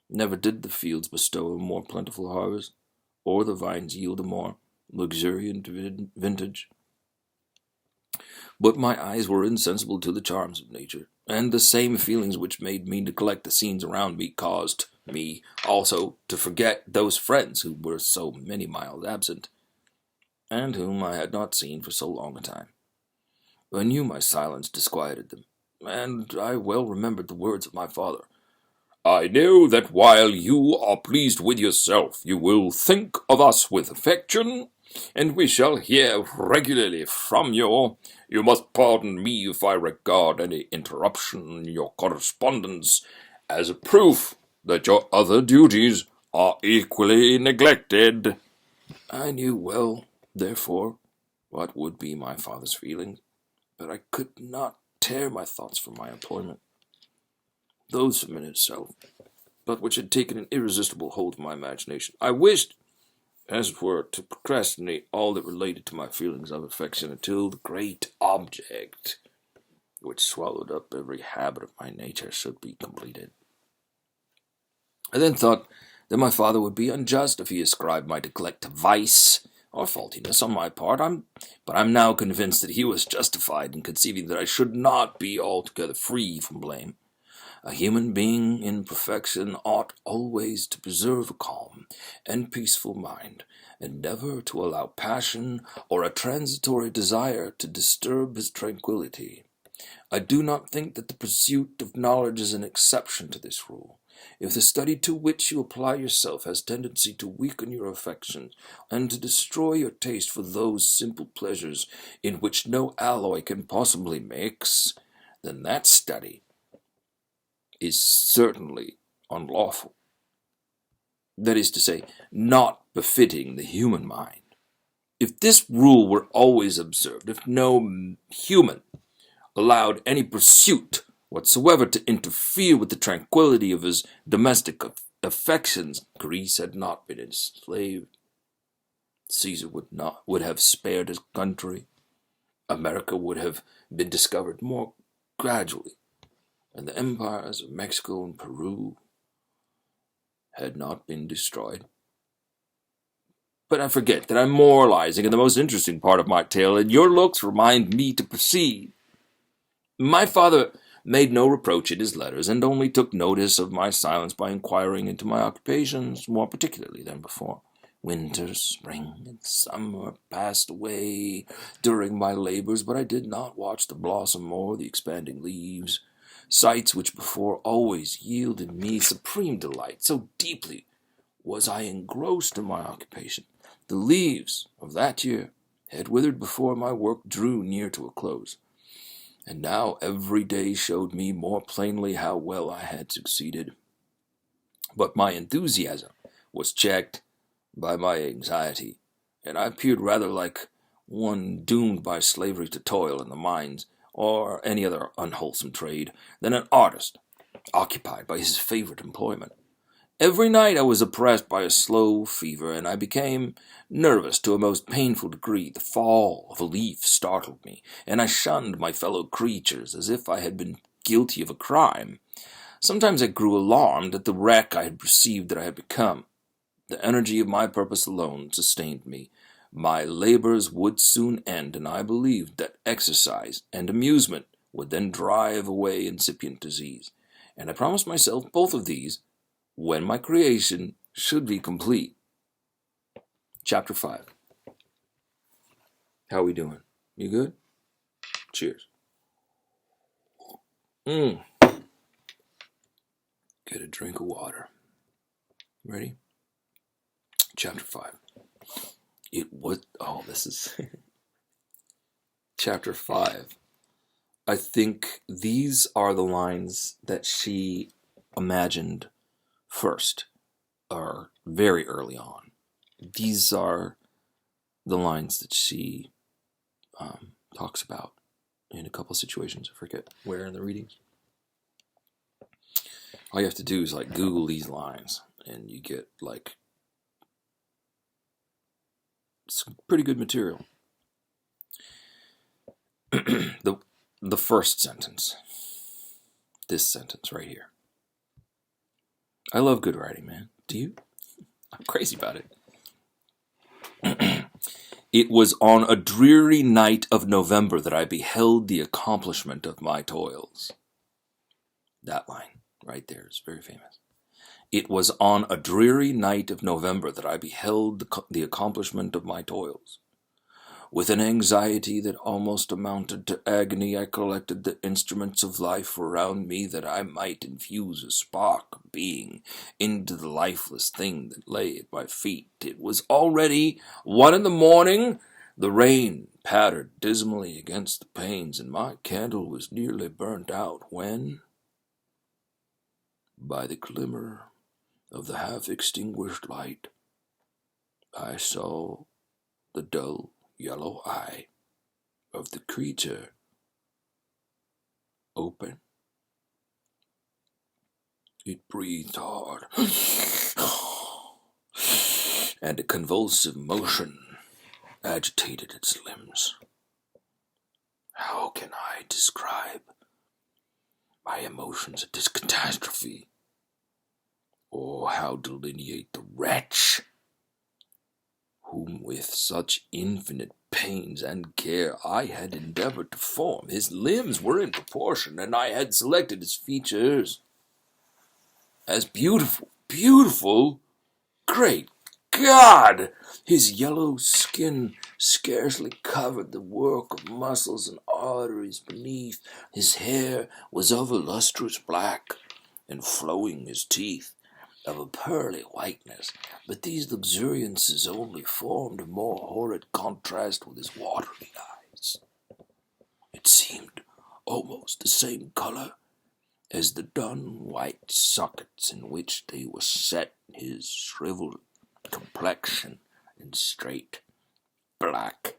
Never did the fields bestow a more plentiful harvest, or the vines yield a more luxuriant vintage. But my eyes were insensible to the charms of nature, and the same feelings which made me neglect the scenes around me caused me also to forget those friends who were so many miles absent, and whom I had not seen for so long a time. I knew my silence disquieted them, and I well remembered the words of my father. I know that while you are pleased with yourself, you will think of us with affection, and we shall hear regularly from you. You must pardon me if I regard any interruption in your correspondence as a proof that your other duties are equally neglected. I knew well, therefore, what would be my father's feelings, but I could not tear my thoughts from my employment. Those from it itself, but which had taken an irresistible hold of my imagination. I wished, as it were, to procrastinate all that related to my feelings of affection until the great object, which swallowed up every habit of my nature, should be completed. I then thought that my father would be unjust if he ascribed my neglect to vice or faultiness on my part. But I'm now convinced that he was justified in conceiving that I should not be altogether free from blame. A human being in perfection ought always to preserve a calm and peaceful mind, and never to allow passion or a transitory desire to disturb his tranquillity. I do not think that the pursuit of knowledge is an exception to this rule. If the study to which you apply yourself has tendency to weaken your affections and to destroy your taste for those simple pleasures in which no alloy can possibly mix, then that study is certainly unlawful. That is to say, not befitting the human mind. If this rule were always observed, if no human allowed any pursuit whatsoever to interfere with the tranquillity of his domestic affections, Greece had not been enslaved. Caesar would have spared his country. America would have been discovered more gradually, and the empires of Mexico and Peru had not been destroyed. But I forget that I'm moralizing in the most interesting part of my tale, and your looks remind me to proceed. My father made no reproach in his letters, and only took notice of my silence by inquiring into my occupations more particularly than before. Winter, spring, and summer passed away during my labors, but I did not watch the blossom or the expanding leaves, sights which before always yielded me supreme delight. So deeply was I engrossed in my occupation. The leaves of that year had withered before my work drew near to a close, and now every day showed me more plainly how well I had succeeded. But my enthusiasm was checked by my anxiety, and I appeared rather like one doomed by slavery to toil in the mines or any other unwholesome trade, than an artist, occupied by his favorite employment. Every night I was oppressed by a slow fever, and I became nervous to a most painful degree. The fall of a leaf startled me, and I shunned my fellow creatures as if I had been guilty of a crime. Sometimes I grew alarmed at the wreck I had perceived that I had become. The energy of my purpose alone sustained me. My labors would soon end, and I believed that exercise and amusement would then drive away incipient disease. And I promised myself both of these when my creation should be complete. Chapter 5. How are we doing? You good? Cheers. Get a drink of water. Ready? Chapter 5. This is Chapter 5. I think these are the lines that she imagined first, or very early on. These are the lines that she talks about in a couple of situations. I forget where in the readings. All you have to do is Google these lines, and you get some pretty good material. The first sentence. This sentence right here. I love good writing, man. Do you? I'm crazy about it. It was on a dreary night of November that I beheld the accomplishment of my toils. That line right there is very famous. It was on a dreary night of November that I beheld the accomplishment of my toils. With an anxiety that almost amounted to agony, I collected the instruments of life around me that I might infuse a spark of being into the lifeless thing that lay at my feet. It was already 1 a.m. The rain pattered dismally against the panes, and my candle was nearly burnt out when, by the glimmer of the half-extinguished light, I saw the dull yellow eye of the creature open. It breathed hard, and a convulsive motion agitated its limbs. How can I describe my emotions at this catastrophe, or how delineate the wretch whom with such infinite pains and care I had endeavored to form? His limbs were in proportion, and I had selected his features as beautiful. Great God! His yellow skin scarcely covered the work of muscles and arteries beneath. His hair was of a lustrous black, and flowing his teeth of a pearly whiteness, but these luxuriances only formed a more horrid contrast with his watery eyes. It seemed almost the same color as the dun white sockets in which they were set, his shriveled complexion and straight black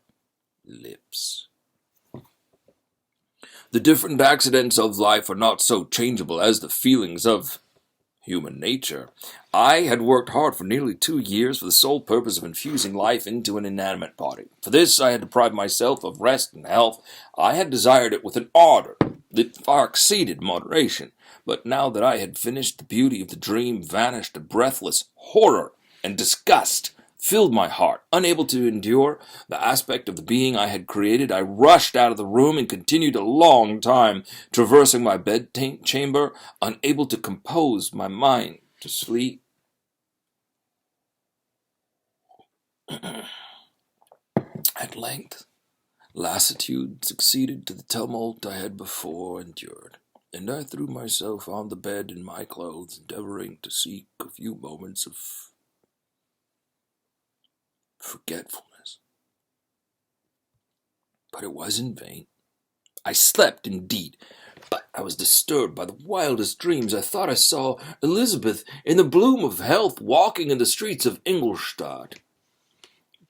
lips. The different accidents of life are not so changeable as the feelings of human nature. I had worked hard for nearly 2 years for the sole purpose of infusing life into an inanimate body. For this I had deprived myself of rest and health. I had desired it with an ardor that far exceeded moderation. But now that I had finished, the beauty of the dream vanished. A breathless horror and disgust filled my heart. Unable to endure the aspect of the being I had created, I rushed out of the room and continued a long time traversing my bed chamber, unable to compose my mind to sleep. At length, lassitude succeeded to the tumult I had before endured, and I threw myself on the bed in my clothes, endeavoring to seek a few moments of forgetfulness. But it was in vain. I slept indeed, but I was disturbed by the wildest dreams. I thought I saw Elizabeth in the bloom of health walking in the streets of Ingolstadt.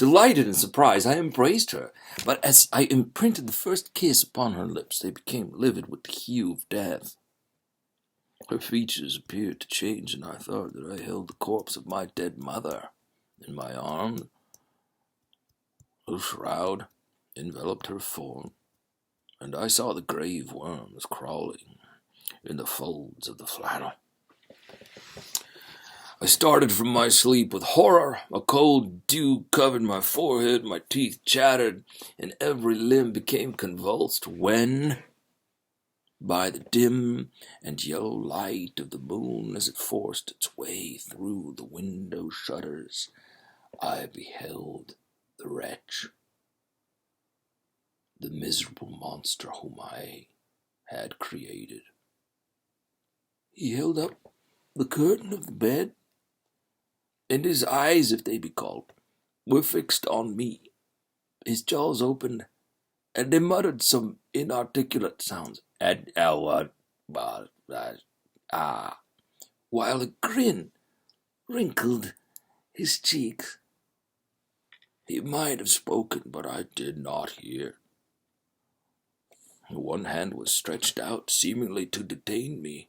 Delighted and surprised, I embraced her, but as I imprinted the first kiss upon her lips, they became livid with the hue of death. Her features appeared to change, and I thought that I held the corpse of my dead mother in my arms. Her shroud enveloped her form, and I saw the grave worms crawling in the folds of the flannel. I started from my sleep with horror. A cold dew covered my forehead, my teeth chattered, and every limb became convulsed when, by the dim and yellow light of the moon as it forced its way through the window shutters, I beheld the wretch, the miserable monster whom I had created. He held up the curtain of the bed, and his eyes, if they be called, were fixed on me. His jaws opened, and they muttered some inarticulate sounds, while a grin wrinkled his cheeks. He might have spoken, but I did not hear. One hand was stretched out, seemingly to detain me,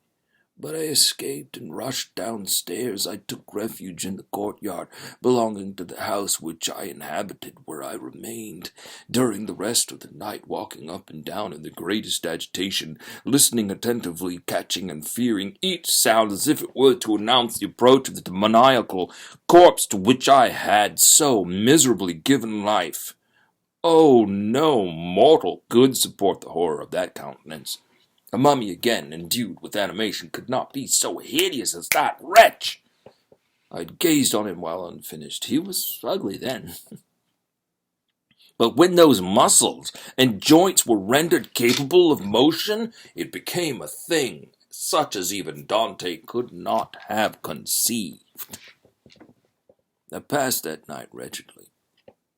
but I escaped and rushed downstairs. I took refuge in the courtyard belonging to the house which I inhabited, where I remained during the rest of the night, walking up and down in the greatest agitation, listening attentively, catching and fearing each sound as if it were to announce the approach of the demoniacal corpse to which I had so miserably given life. Oh, no mortal could support the horror of that countenance. A mummy again, endued with animation, could not be so hideous as that wretch. I had gazed on him while unfinished. He was ugly then. But when those muscles and joints were rendered capable of motion, it became a thing such as even Dante could not have conceived. I passed that night wretchedly.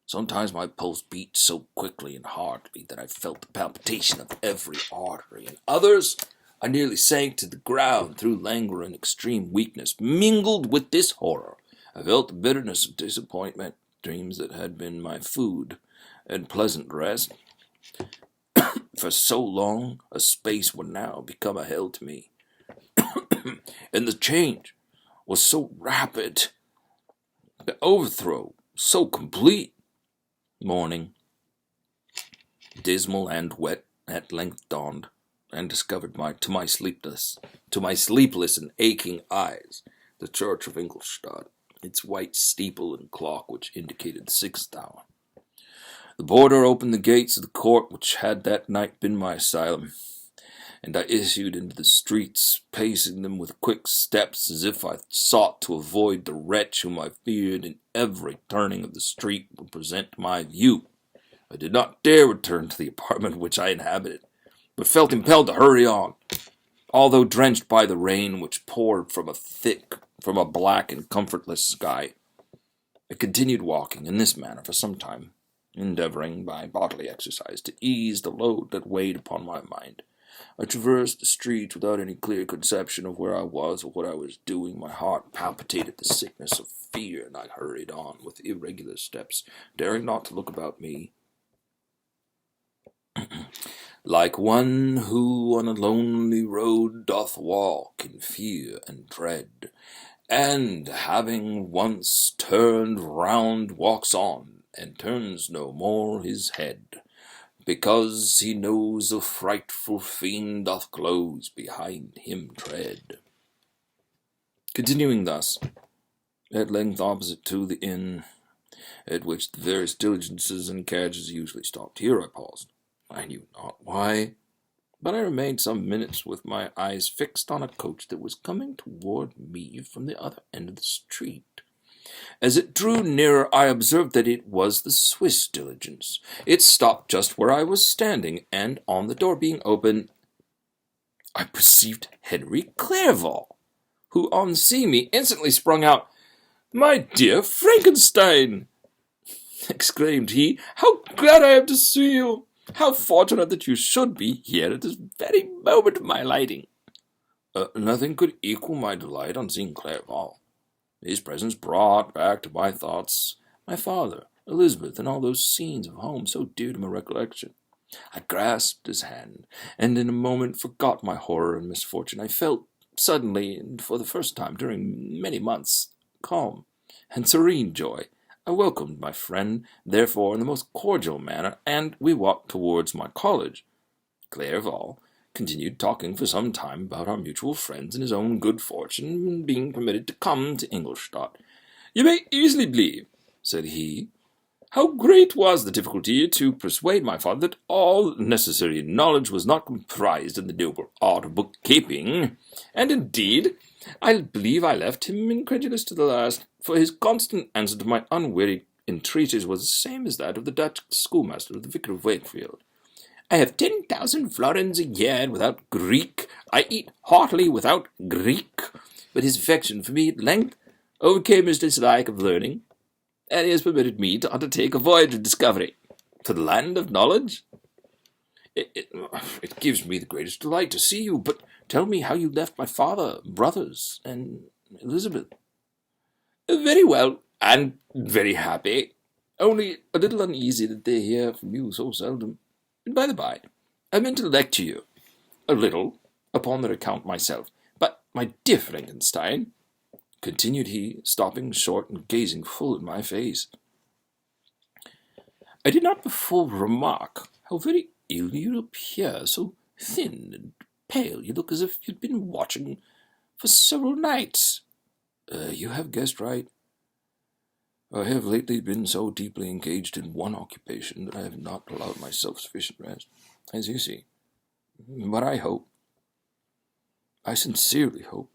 Sometimes my pulse beat so quickly and hardly that I felt the palpitation of every artery. In others, I nearly sank to the ground through languor and extreme weakness. Mingled with this horror, I felt the bitterness of disappointment. Dreams that had been my food and pleasant rest for so long a space were now become a hell to me. And the change was so rapid, the overthrow so complete. Morning, dismal and wet, at length dawned, and discovered to my sleepless and aching eyes the church of Ingolstadt, its white steeple and clock which indicated the 6th hour. The porter opened the gates of the court which had that night been my asylum, and I issued into the streets, pacing them with quick steps as if I sought to avoid the wretch whom I feared in every turning of the street would present to my view. I did not dare return to the apartment which I inhabited, but felt impelled to hurry on, although drenched by the rain which poured from a black and comfortless sky. I continued walking in this manner for some time, endeavoring by bodily exercise to ease the load that weighed upon my mind. I traversed the streets without any clear conception of where I was or what I was doing. My heart palpitated the sickness of fear, and I hurried on with irregular steps, daring not to look about me, like one who on a lonely road doth walk in fear and dread, and having once turned round walks on, and turns no more his head, because he knows a frightful fiend doth close behind him tread. Continuing thus, at length opposite to the inn, at which the various diligences and carriages usually stopped, here I paused. I knew not why, but I remained some minutes with my eyes fixed on a coach that was coming toward me from the other end of the street. As it drew nearer, I observed that it was the Swiss diligence. It stopped just where I was standing, and on the door being opened, I perceived Henry Clerval, who, on seeing me, instantly sprung out. "My dear Frankenstein!" exclaimed he, "how glad I am to see you! How fortunate that you should be here at this very moment of my alighting!" Nothing could equal my delight on seeing Clerval. His presence brought back to my thoughts my father, Elizabeth, and all those scenes of home so dear to my recollection. I grasped his hand, and in a moment forgot my horror and misfortune. I felt suddenly, and for the first time during many months, calm and serene joy. I welcomed my friend, therefore, in the most cordial manner, and we walked towards my college. Clerval continued talking for some time about our mutual friends and his own good fortune in being permitted to come to Ingolstadt. "You may easily believe," said he, "how great was the difficulty to persuade my father that all necessary knowledge was not comprised in the noble art of bookkeeping, and indeed I believe I left him incredulous to the last, for his constant answer to my unwearied entreaties was the same as that of the Dutch schoolmaster of the Vicar of Wakefield. 'I have 10,000 florins a year without Greek. I eat heartily without Greek.' But his affection for me at length overcame his dislike of learning, and he has permitted me to undertake a voyage of discovery to the land of knowledge. It gives me the greatest delight to see you, but tell me how you left my father, brothers, and Elizabeth." "Very well, and very happy, only a little uneasy that they hear from you so seldom. And by the by, I meant to lecture you a little upon their account myself. But, my dear Frankenstein," continued he, stopping short and gazing full in my face, "I did not before remark how very ill you appear, so thin and pale. You look as if you'd been watching for several nights." "You have guessed right. I have lately been so deeply engaged in one occupation that I have not allowed myself sufficient rest, as you see. But I sincerely hope,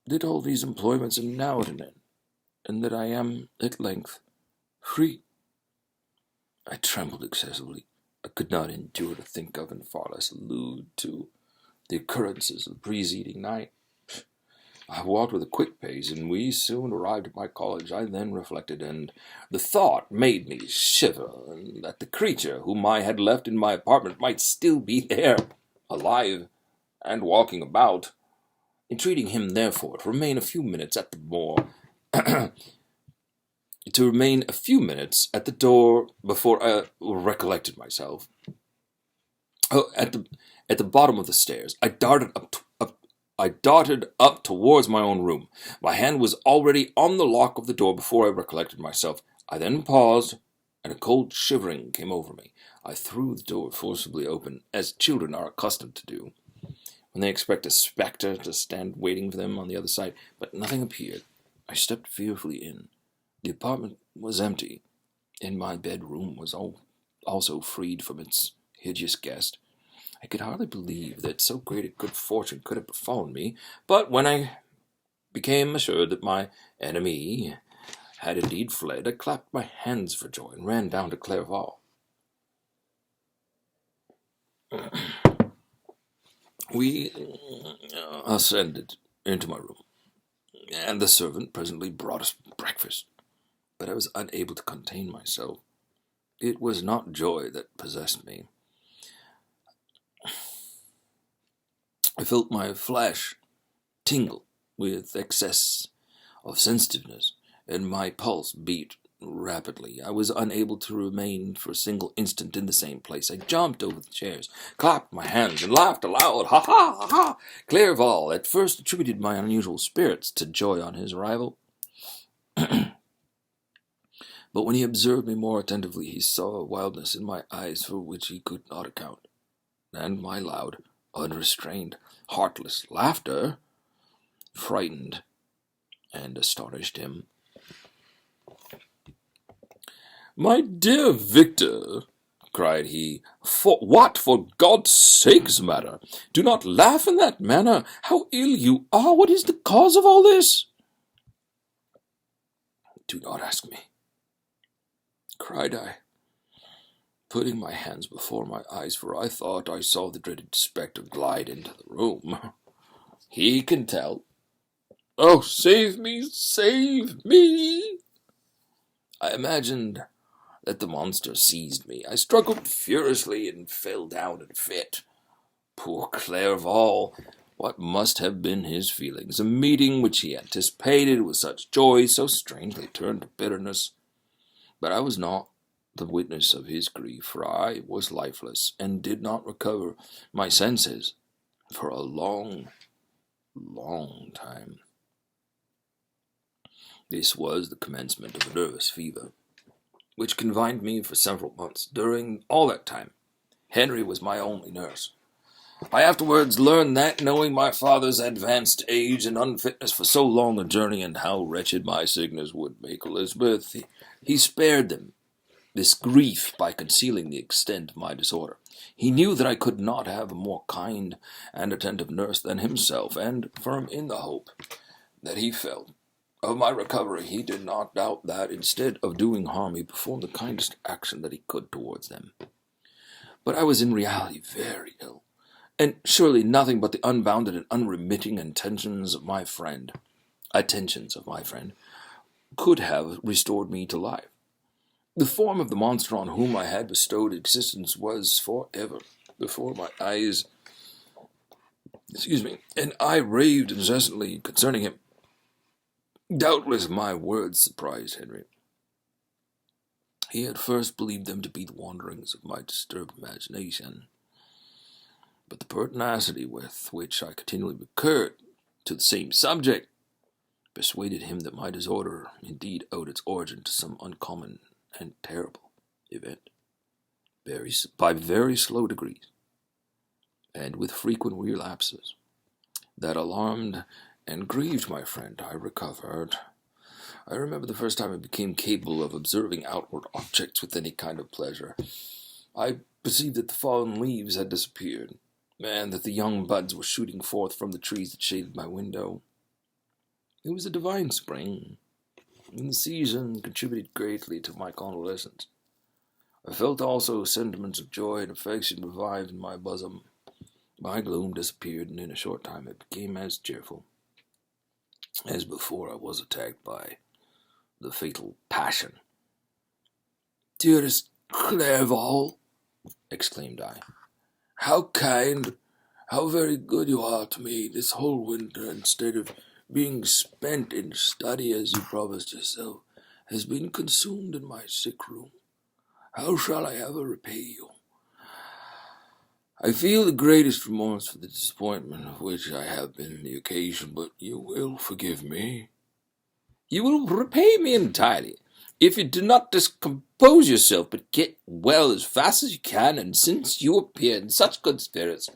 that all these employments are now at an end, and that I am, at length, free." I trembled excessively. I could not endure to think of, and far less allude to, the occurrences of the preceding night. I walked with a quick pace, and we soon arrived at my college. I then reflected, and the thought made me shiver, that the creature whom I had left in my apartment might still be there, alive, and walking about. Entreating him, therefore, to remain a few minutes at the door before I recollected myself. At the bottom of the stairs, I darted up towards my own room. My hand was already on the lock of the door before I recollected myself. I then paused, and a cold shivering came over me. I threw the door forcibly open, as children are accustomed to do, when they expect a spectre to stand waiting for them on the other side, but nothing appeared. I stepped fearfully in. The apartment was empty, and my bedroom was also freed from its hideous guest. I could hardly believe that so great a good fortune could have befallen me, but when I became assured that my enemy had indeed fled, I clapped my hands for joy and ran down to Clerval. We ascended into my room, and the servant presently brought us breakfast, but I was unable to contain myself. It was not joy that possessed me. I felt my flesh tingle with excess of sensitiveness, and my pulse beat rapidly. I was unable to remain for a single instant in the same place. I jumped over the chairs, clapped my hands, and laughed aloud. Ha ha ha ha! Clerval at first attributed my unusual spirits to joy on his arrival. But when he observed me more attentively, he saw a wildness in my eyes for which he could not account, and my loud, unrestrained, heartless laughter frightened and astonished him. "My dear Victor," cried he, for God's sake, matter? Do not laugh in that manner. How ill you are! What is the cause of all this?" "Do not ask me," cried I, putting my hands before my eyes, for I thought I saw the dreaded spectre glide into the room. "He can tell." "Oh, save me, save me!" I imagined that the monster seized me. I struggled furiously and fell down in a fit. Poor Clerval! What must have been his feelings? A meeting which he anticipated with such joy so strangely turned to bitterness. But I was not the witness of his grief, for I was lifeless, and did not recover my senses for a long, long time. This was the commencement of a nervous fever, which confined me for several months. During all that time, Henry was my only nurse. I afterwards learned that, knowing my father's advanced age and unfitness for so long a journey, and how wretched my sickness would make Elizabeth, he spared them this grief by concealing the extent of my disorder. He knew that I could not have a more kind and attentive nurse than himself, and, firm in the hope that he felt of my recovery, he did not doubt that, instead of doing harm, he performed the kindest action that he could towards them. But I was in reality very ill, and surely nothing but the unbounded and unremitting attentions of my friend could have restored me to life. The form of the monster on whom I had bestowed existence was forever before my eyes, and I raved incessantly concerning him. Doubtless my words surprised Henry. He at first believed them to be the wanderings of my disturbed imagination, but the pertinacity with which I continually recurred to the same subject persuaded him that my disorder indeed owed its origin to some uncommon and terrible event. By very slow degrees, and with frequent relapses, that alarmed and grieved my friend, I recovered. I remember the first time I became capable of observing outward objects with any kind of pleasure. I perceived that the fallen leaves had disappeared, and that the young buds were shooting forth from the trees that shaded my window. It was a divine spring, and the season contributed greatly to my convalescence. I felt also sentiments of joy and affection revived in my bosom. My gloom disappeared, and in a short time it became as cheerful as before I was attacked by the fatal passion. "Dearest Clerval," exclaimed I, "how kind, how very good you are to me. This whole winter, instead of being spent in study as you promised yourself, has been consumed in my sick room. How shall I ever repay you? I feel the greatest remorse for the disappointment of which I have been the occasion, but you will forgive me." "You will repay me entirely, if you do not discompose yourself, but get well as fast as you can, and since you appear in such good spirits,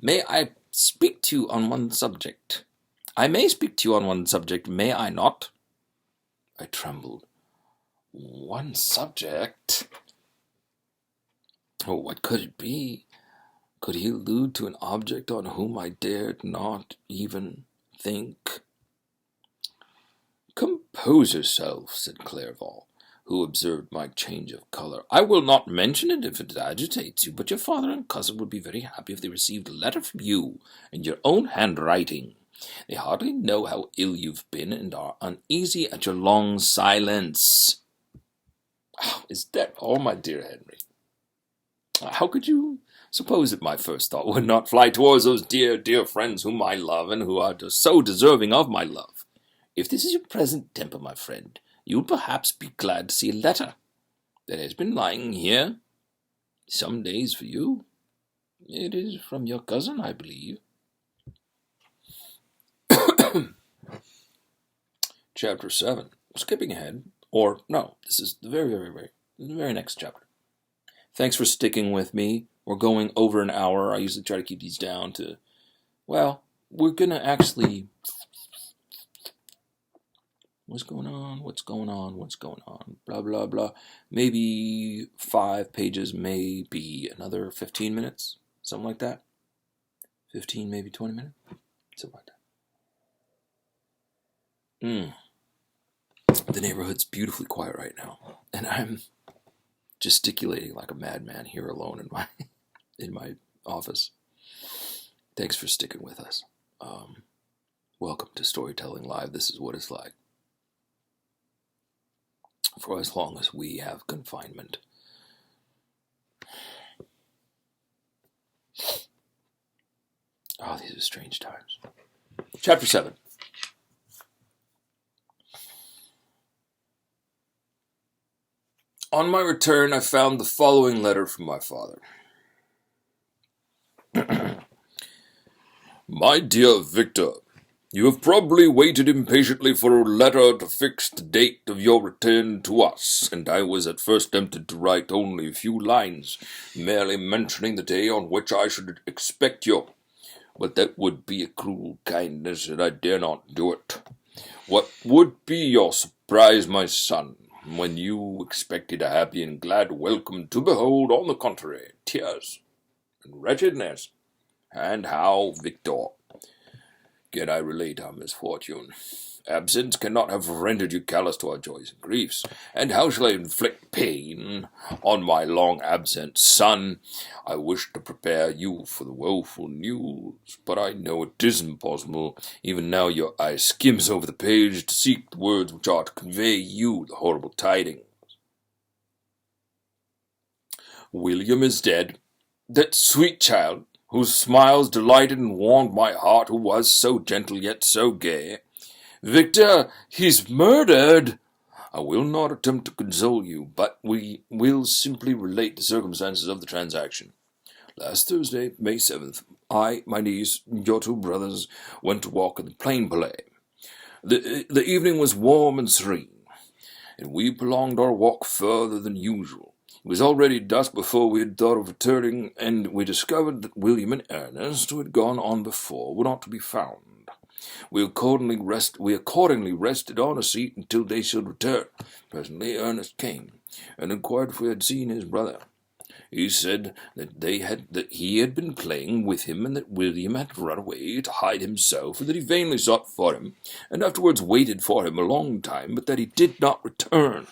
I speak to you on one subject. I may speak to you on one subject, may I not?" I trembled. One subject? Oh, what could it be? Could he allude to an object on whom I dared not even think? "Compose yourself," said Clerval, who observed my change of color. "I will not mention it if it agitates you, but your father and cousin would be very happy if they received a letter from you in your own handwriting. They hardly know how ill you've been, and are uneasy at your long silence." "Oh, is that all, my dear Henry? How could you suppose that my first thought would not fly towards those dear, dear friends whom I love, and who are so deserving of my love? If this is your present temper, my friend, you will perhaps be glad to see a letter that has been lying here some days for you. It is from your cousin, I believe." Chapter 7. Skipping ahead. Or, no, this is the very next chapter. Thanks for sticking with me. We're going over an hour. I usually try to keep these down to, well, we're going to actually... What's going on? Blah, blah, blah. Maybe 5 pages, maybe another 15 minutes. Something like that. 15, maybe 20 minutes. Something like that. The neighborhood's beautifully quiet right now, and I'm gesticulating like a madman here alone in my office. Thanks for sticking with us. Welcome to Storytelling Live. This is what it's like for as long as we have confinement. Oh, these are strange times. Chapter 7. On my return, I found the following letter from my father. My dear Victor, you have probably waited impatiently for a letter to fix the date of your return to us, and I was at first tempted to write only a few lines, merely mentioning the day on which I should expect you. But that would be a cruel kindness, and I dare not do it. What would be your surprise, my son, when you expected a happy and glad welcome to behold, on the contrary, tears and wretchedness? And how, Victor, can I relate our misfortune? Absence cannot have rendered you callous to our joys and griefs, and how shall I inflict pain on my long absent son? I wish to prepare you for the woeful news, but I know it is impossible. Even now your eye skims over the page to seek the words which are to convey you the horrible tidings. William is dead. That sweet child, whose smiles delighted and warmed my heart, who was so gentle yet so gay. Victor, he's murdered! I will not attempt to console you, but we will simply relate the circumstances of the transaction. Last Thursday, May 7th, I, my niece, your two brothers, went to walk in the Plain Palais. The evening was warm and serene, and we prolonged our walk further than usual. It was already dusk before we had thought of returning, and we discovered that William and Ernest, who had gone on before, were not to be found. We accordingly rested on a seat until they should return. Presently Ernest came, and inquired if we had seen his brother. He said that he had been playing with him, and that William had run away to hide himself, and that he vainly sought for him, and afterwards waited for him a long time, but that he did not return.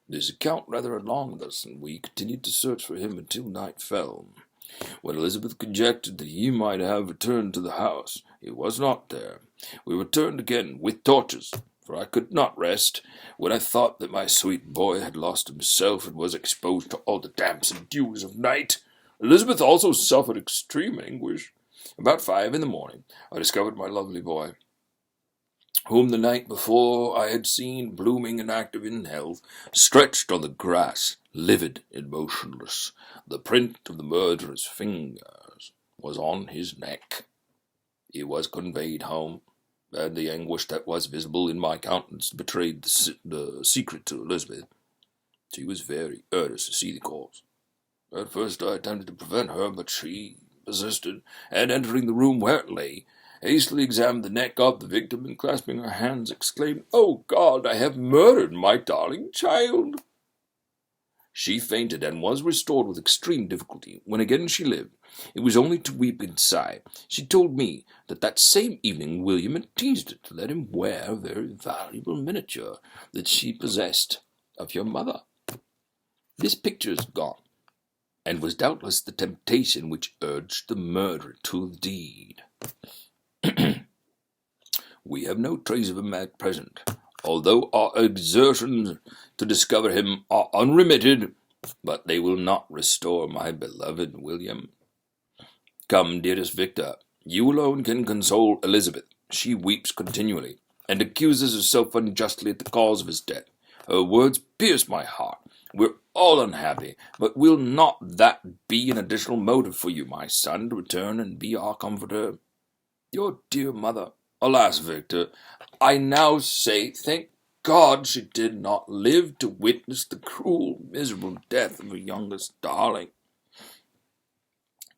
This account rather alarmed us, and we continued to search for him until night fell. When Elizabeth conjectured that he might have returned to the house, he was not there. We returned again with torches, for I could not rest, when I thought that my sweet boy had lost himself and was exposed to all the damps and dews of night. Elizabeth also suffered extreme anguish. About 5 in the morning, I discovered my lovely boy, whom the night before I had seen blooming and active in health, stretched on the grass, livid and motionless. The print of the murderer's fingers was on his neck. He was conveyed home, and the anguish that was visible in my countenance betrayed the secret to Elizabeth. She was very earnest to see the corpse. At first I attempted to prevent her, but she persisted, and entering the room where it lay, hastily examined the neck of the victim, and clasping her hands, exclaimed, "Oh God, I have murdered my darling child!" She fainted, and was restored with extreme difficulty. When again she lived, it was only to weep and sigh. She told me that same evening William had teased her to let him wear a very valuable miniature that she possessed of your mother. This picture is gone, and was doubtless the temptation which urged the murderer to the deed. We have no trace of him at present, although our exertions to discover him are unremitted, but they will not restore my beloved William. Come, dearest Victor, you alone can console Elizabeth. She weeps continually, and accuses herself unjustly at the cause of his death. Her words pierce my heart. We're all unhappy, but will not that be an additional motive for you, my son, to return and be our comforter? Your dear mother, alas, Victor, I now say, thank God she did not live to witness the cruel, miserable death of her youngest darling.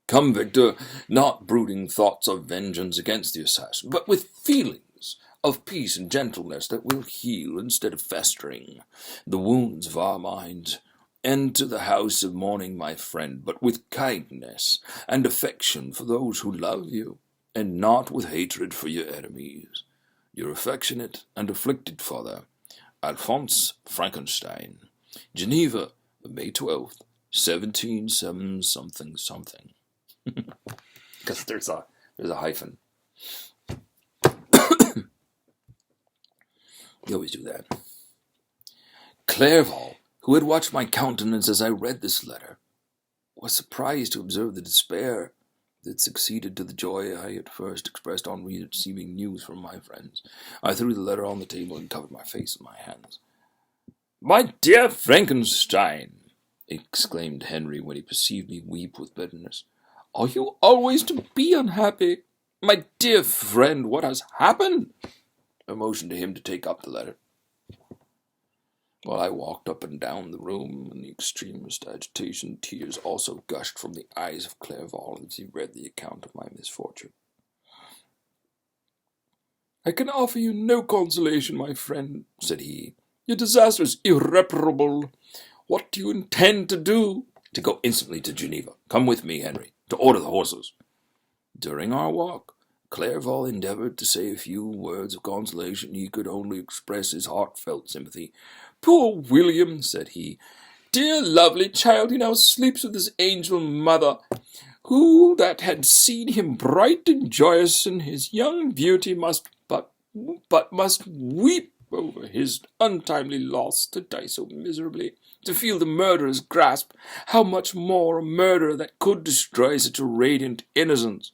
Come, Victor, not brooding thoughts of vengeance against the assassin, but with feelings of peace and gentleness that will heal instead of festering the wounds of our minds. Enter the house of mourning, my friend, but with kindness and affection for those who love you, and not with hatred for your enemies. Your affectionate and afflicted father, Alphonse Frankenstein. Geneva, May 12th, 177 something something. Because there's a hyphen. You always do that. Clerval, who had watched my countenance as I read this letter, was surprised to observe the despair that succeeded to the joy I at first expressed on receiving news from my friends. I threw the letter on the table and covered my face with my hands. My dear Frankenstein, exclaimed Henry when he perceived me weep with bitterness, are you always to be unhappy? My dear friend, what has happened? I motioned to him to take up the letter. While I walked up and down the room in the extremest agitation, tears also gushed from the eyes of Clerval as he read the account of my misfortune. I can offer you no consolation, my friend, said he. Your disaster is irreparable. What do you intend to do? To go instantly to Geneva. Come with me, Henry, to order the horses. During our walk, Clerval endeavored to say a few words of consolation. He could only express his heartfelt sympathy. Poor William, said he. Dear lovely child, he now sleeps with his angel mother. Who that had seen him bright and joyous in his young beauty must weep over his untimely loss, to die so miserably, to feel the murderer's grasp. How much more a murderer that could destroy such a radiant innocence.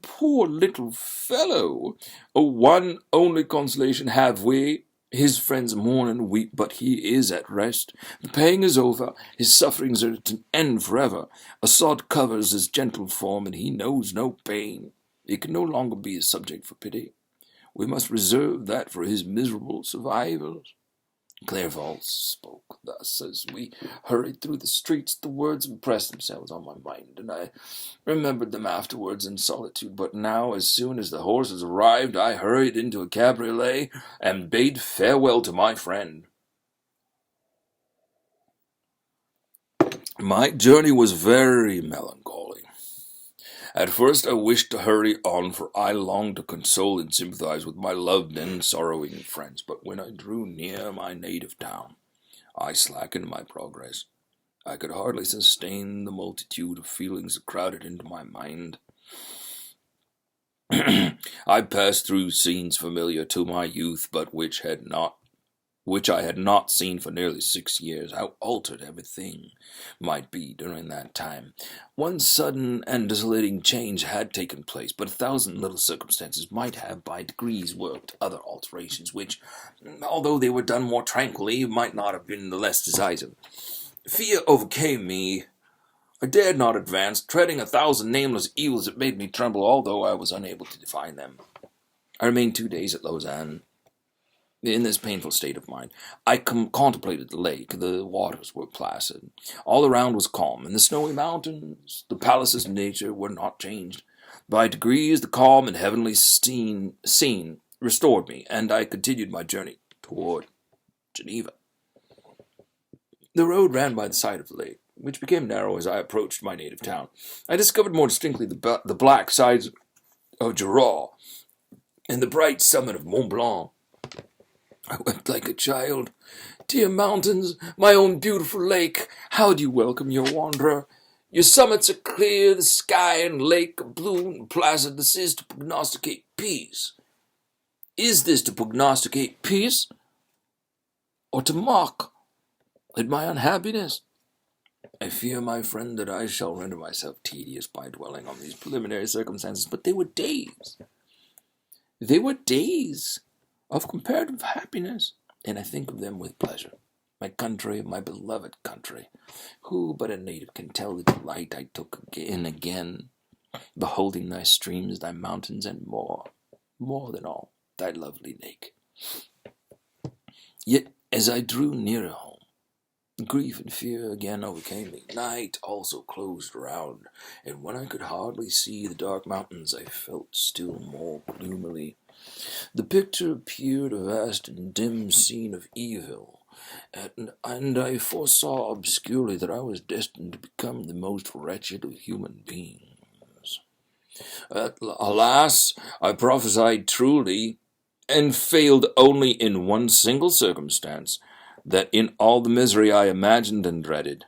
Poor little fellow! One only consolation have we. His friends mourn and weep, but he is at rest. The pang is over. His sufferings are at an end forever. A sod covers his gentle form, and he knows no pain. He can no longer be a subject for pity. We must reserve that for his miserable survivors. Clerval spoke thus as we hurried through the streets. The words impressed themselves on my mind, and I remembered them afterwards in solitude. But now, as soon as the horses arrived, I hurried into a cabriolet and bade farewell to my friend. My journey was very melancholy. At first I wished to hurry on, for I longed to console and sympathize with my loved and sorrowing friends. But when I drew near my native town, I slackened my progress. I could hardly sustain the multitude of feelings that crowded into my mind. I passed through scenes familiar to my youth, but which I had not seen for nearly 6 years. How altered everything might be during that time. One sudden and desolating change had taken place, but 1,000 little circumstances might have by degrees worked other alterations, which, although they were done more tranquilly, might not have been the less decisive. Fear overcame me. I dared not advance, treading 1,000 nameless evils that made me tremble, although I was unable to define them. I remained 2 days at Lausanne. In this painful state of mind, I contemplated the lake. The waters were placid. All around was calm, and the snowy mountains, the palaces of nature, were not changed. By degrees, the calm and heavenly scene restored me, and I continued my journey toward Geneva. The road ran by the side of the lake, which became narrow as I approached my native town. I discovered more distinctly the black sides of Jura and the bright summit of Mont Blanc. I wept like a child. Dear mountains, my own beautiful lake, how do you welcome your wanderer? Your summits are clear, the sky and lake are blue and placid. This is to prognosticate peace. Is this to prognosticate peace, or to mock at my unhappiness? I fear, my friend, that I shall render myself tedious by dwelling on these preliminary circumstances, but they were days. They were days of comparative happiness, and I think of them with pleasure. My country, my beloved country, who but a native can tell the delight I took in again, beholding thy streams, thy mountains, and more than all, thy lovely lake. Yet, as I drew nearer home, grief and fear again overcame me. Night also closed around, and when I could hardly see the dark mountains, I felt still more gloomily. The picture appeared a vast and dim scene of evil, and I foresaw obscurely that I was destined to become the most wretched of human beings. Alas, I prophesied truly, and failed only in one single circumstance, that in all the misery I imagined and dreaded,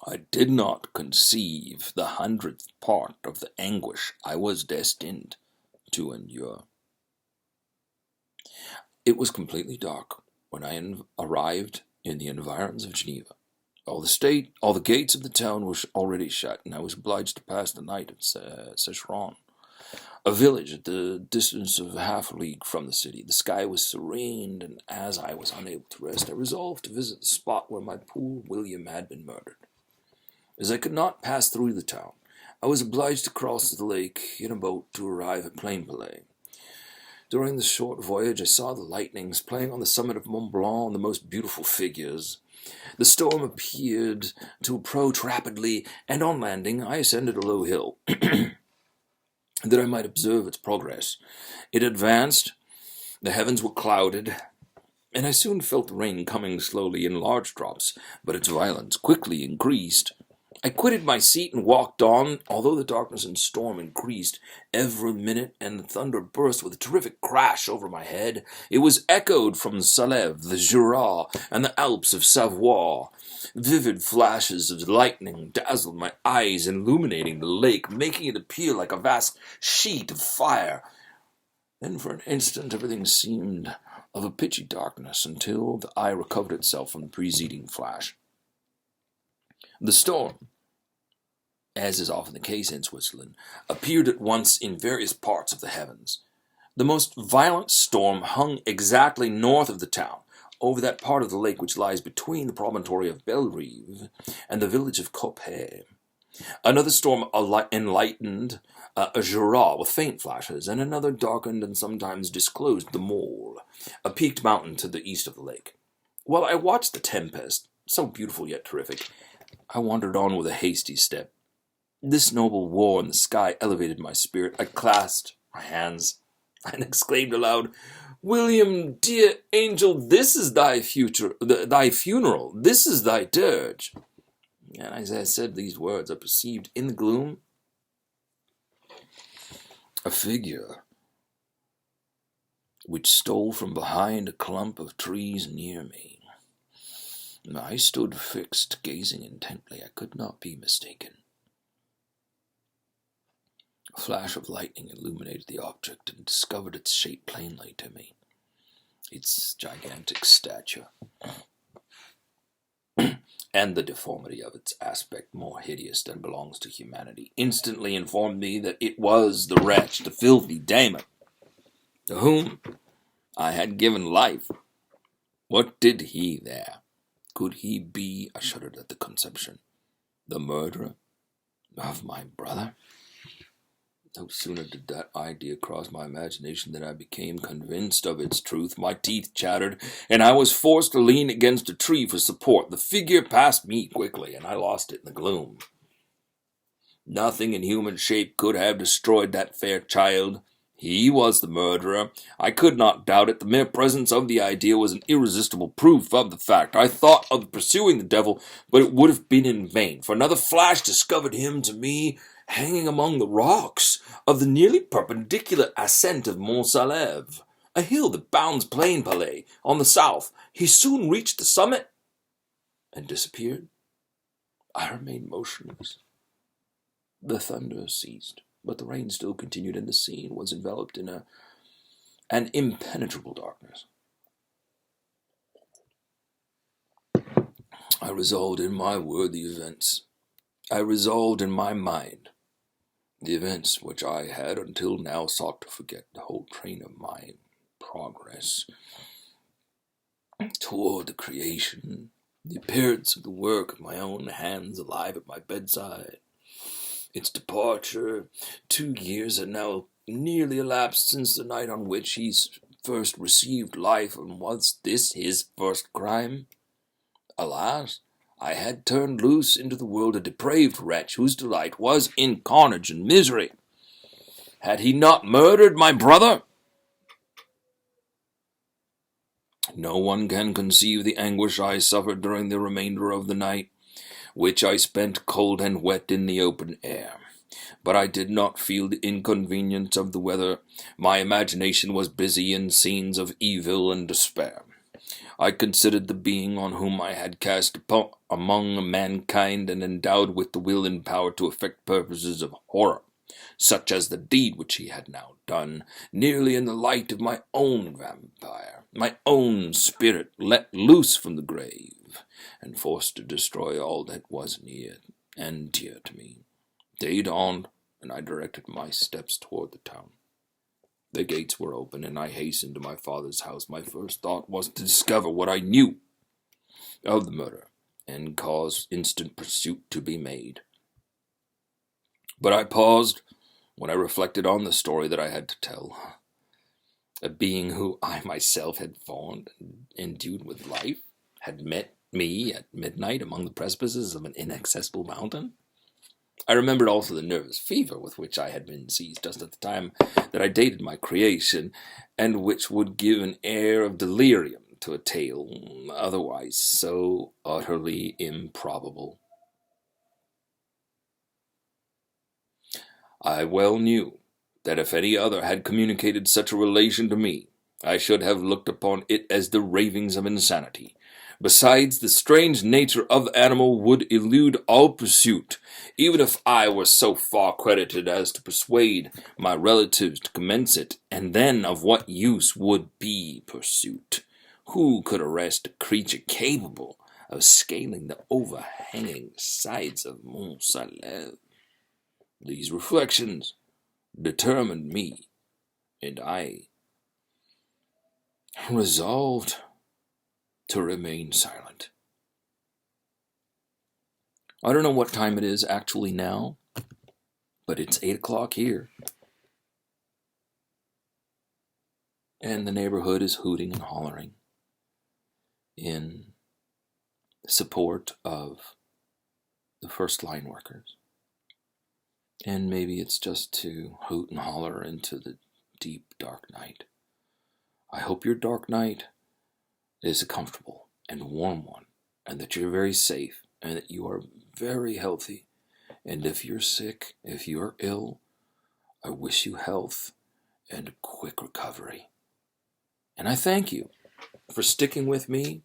I did not conceive the 100th part of the anguish I was destined to endure. It was completely dark when I arrived in the environs of Geneva. All the gates of the town were already shut, and I was obliged to pass the night at Secheron. A village at the distance of half a league from the city. The sky was serene, and as I was unable to rest, I resolved to visit the spot where my poor William had been murdered. As I could not pass through the town, I was obliged to cross the lake in a boat to arrive at Plainpalais. During the short voyage, I saw the lightnings playing on the summit of Mont Blanc and the most beautiful figures. The storm appeared to approach rapidly, and on landing, I ascended a low hill, that I might observe its progress. It advanced, the heavens were clouded, and I soon felt the rain coming slowly in large drops, but its violence quickly increased. I quitted my seat and walked on, although the darkness and storm increased every minute, and the thunder burst with a terrific crash over my head. It was echoed from the Salève, the Jura, and the Alps of Savoie. Vivid flashes of lightning dazzled my eyes, illuminating the lake, making it appear like a vast sheet of fire. Then for an instant everything seemed of a pitchy darkness, until the eye recovered itself from the preceding flash. The storm, as is often the case in Switzerland, appeared at once in various parts of the heavens. The most violent storm hung exactly north of the town, over that part of the lake which lies between the promontory of Bellerive and the village of Coppet. Another storm enlightened a Jura with faint flashes, and another darkened and sometimes disclosed the Mole, a peaked mountain to the east of the lake. While I watched the tempest, so beautiful yet terrific, I wandered on with a hasty step. This noble war in the sky elevated my spirit. I clasped my hands and exclaimed aloud, "William, dear angel, this is thy funeral. This is thy dirge." And as I said these words, I perceived in the gloom a figure which stole from behind a clump of trees near me. I stood fixed, gazing intently. I could not be mistaken. A flash of lightning illuminated the object and discovered its shape plainly to me. Its gigantic stature and the deformity of its aspect, more hideous than belongs to humanity, instantly informed me that it was the wretch, the filthy Damon, to whom I had given life. What did he there? Could he be, I shuddered at the conception, the murderer of my brother? No sooner did that idea cross my imagination than I became convinced of its truth. My teeth chattered, and I was forced to lean against a tree for support. The figure passed me quickly, and I lost it in the gloom. Nothing in human shape could have destroyed that fair child. He was the murderer. I could not doubt it. The mere presence of the idea was an irresistible proof of the fact. I thought of pursuing the devil, but it would have been in vain, for another flash discovered him to me hanging among the rocks of the nearly perpendicular ascent of Mont Salève, a hill that bounds Plainpalais on the south. He soon reached the summit and disappeared. I remained motionless. The thunder ceased, but the rain still continued, and the scene was enveloped in an impenetrable darkness. I resolved in my mind the events which I had until now sought to forget, the whole train of my progress toward the creation, the appearance of the work of my own hands alive at my bedside, its departure. 2 years had now nearly elapsed since the night on which he first received life, and was this his first crime? Alas, I had turned loose into the world a depraved wretch whose delight was in carnage and misery. Had he not murdered my brother? No one can conceive the anguish I suffered during the remainder of the night, which I spent cold and wet in the open air. But I did not feel the inconvenience of the weather. My imagination was busy in scenes of evil and despair. I considered the being on whom I had cast among mankind and endowed with the will and power to effect purposes of horror, such as the deed which he had now done, nearly in the light of my own vampire, my own spirit let loose from the grave, and forced to destroy all that was near and dear to me. Day dawned, and I directed my steps toward the town. The gates were open, and I hastened to my father's house. My first thought was to discover what I knew of the murder and cause instant pursuit to be made. But I paused when I reflected on the story that I had to tell. A being who I myself had formed and endued with life had met me at midnight among the precipices of an inaccessible mountain. I remembered also the nervous fever with which I had been seized just at the time that I dated my creation, and which would give an air of delirium to a tale otherwise so utterly improbable. I well knew that if any other had communicated such a relation to me, I should have looked upon it as the ravings of insanity. Besides, the strange nature of the animal would elude all pursuit, even if I were so far credited as to persuade my relatives to commence it, and then of what use would be pursuit? Who could arrest a creature capable of scaling the overhanging sides of Mont Salève? These reflections determined me, and I resolved to remain silent. I don't know what time it is actually now, but it's 8 o'clock here. And the neighborhood is hooting and hollering in support of the first line workers. And maybe it's just to hoot and holler into the deep, dark night. I hope your dark night is a comfortable and warm one, and that you're very safe, and that you are very healthy. And if you're sick, if you're ill, I wish you health and a quick recovery. And I thank you for sticking with me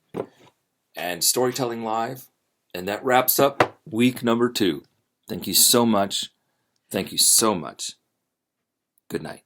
and Storytelling Live. And that wraps up week number 2. Thank you so much. Thank you so much. Good night.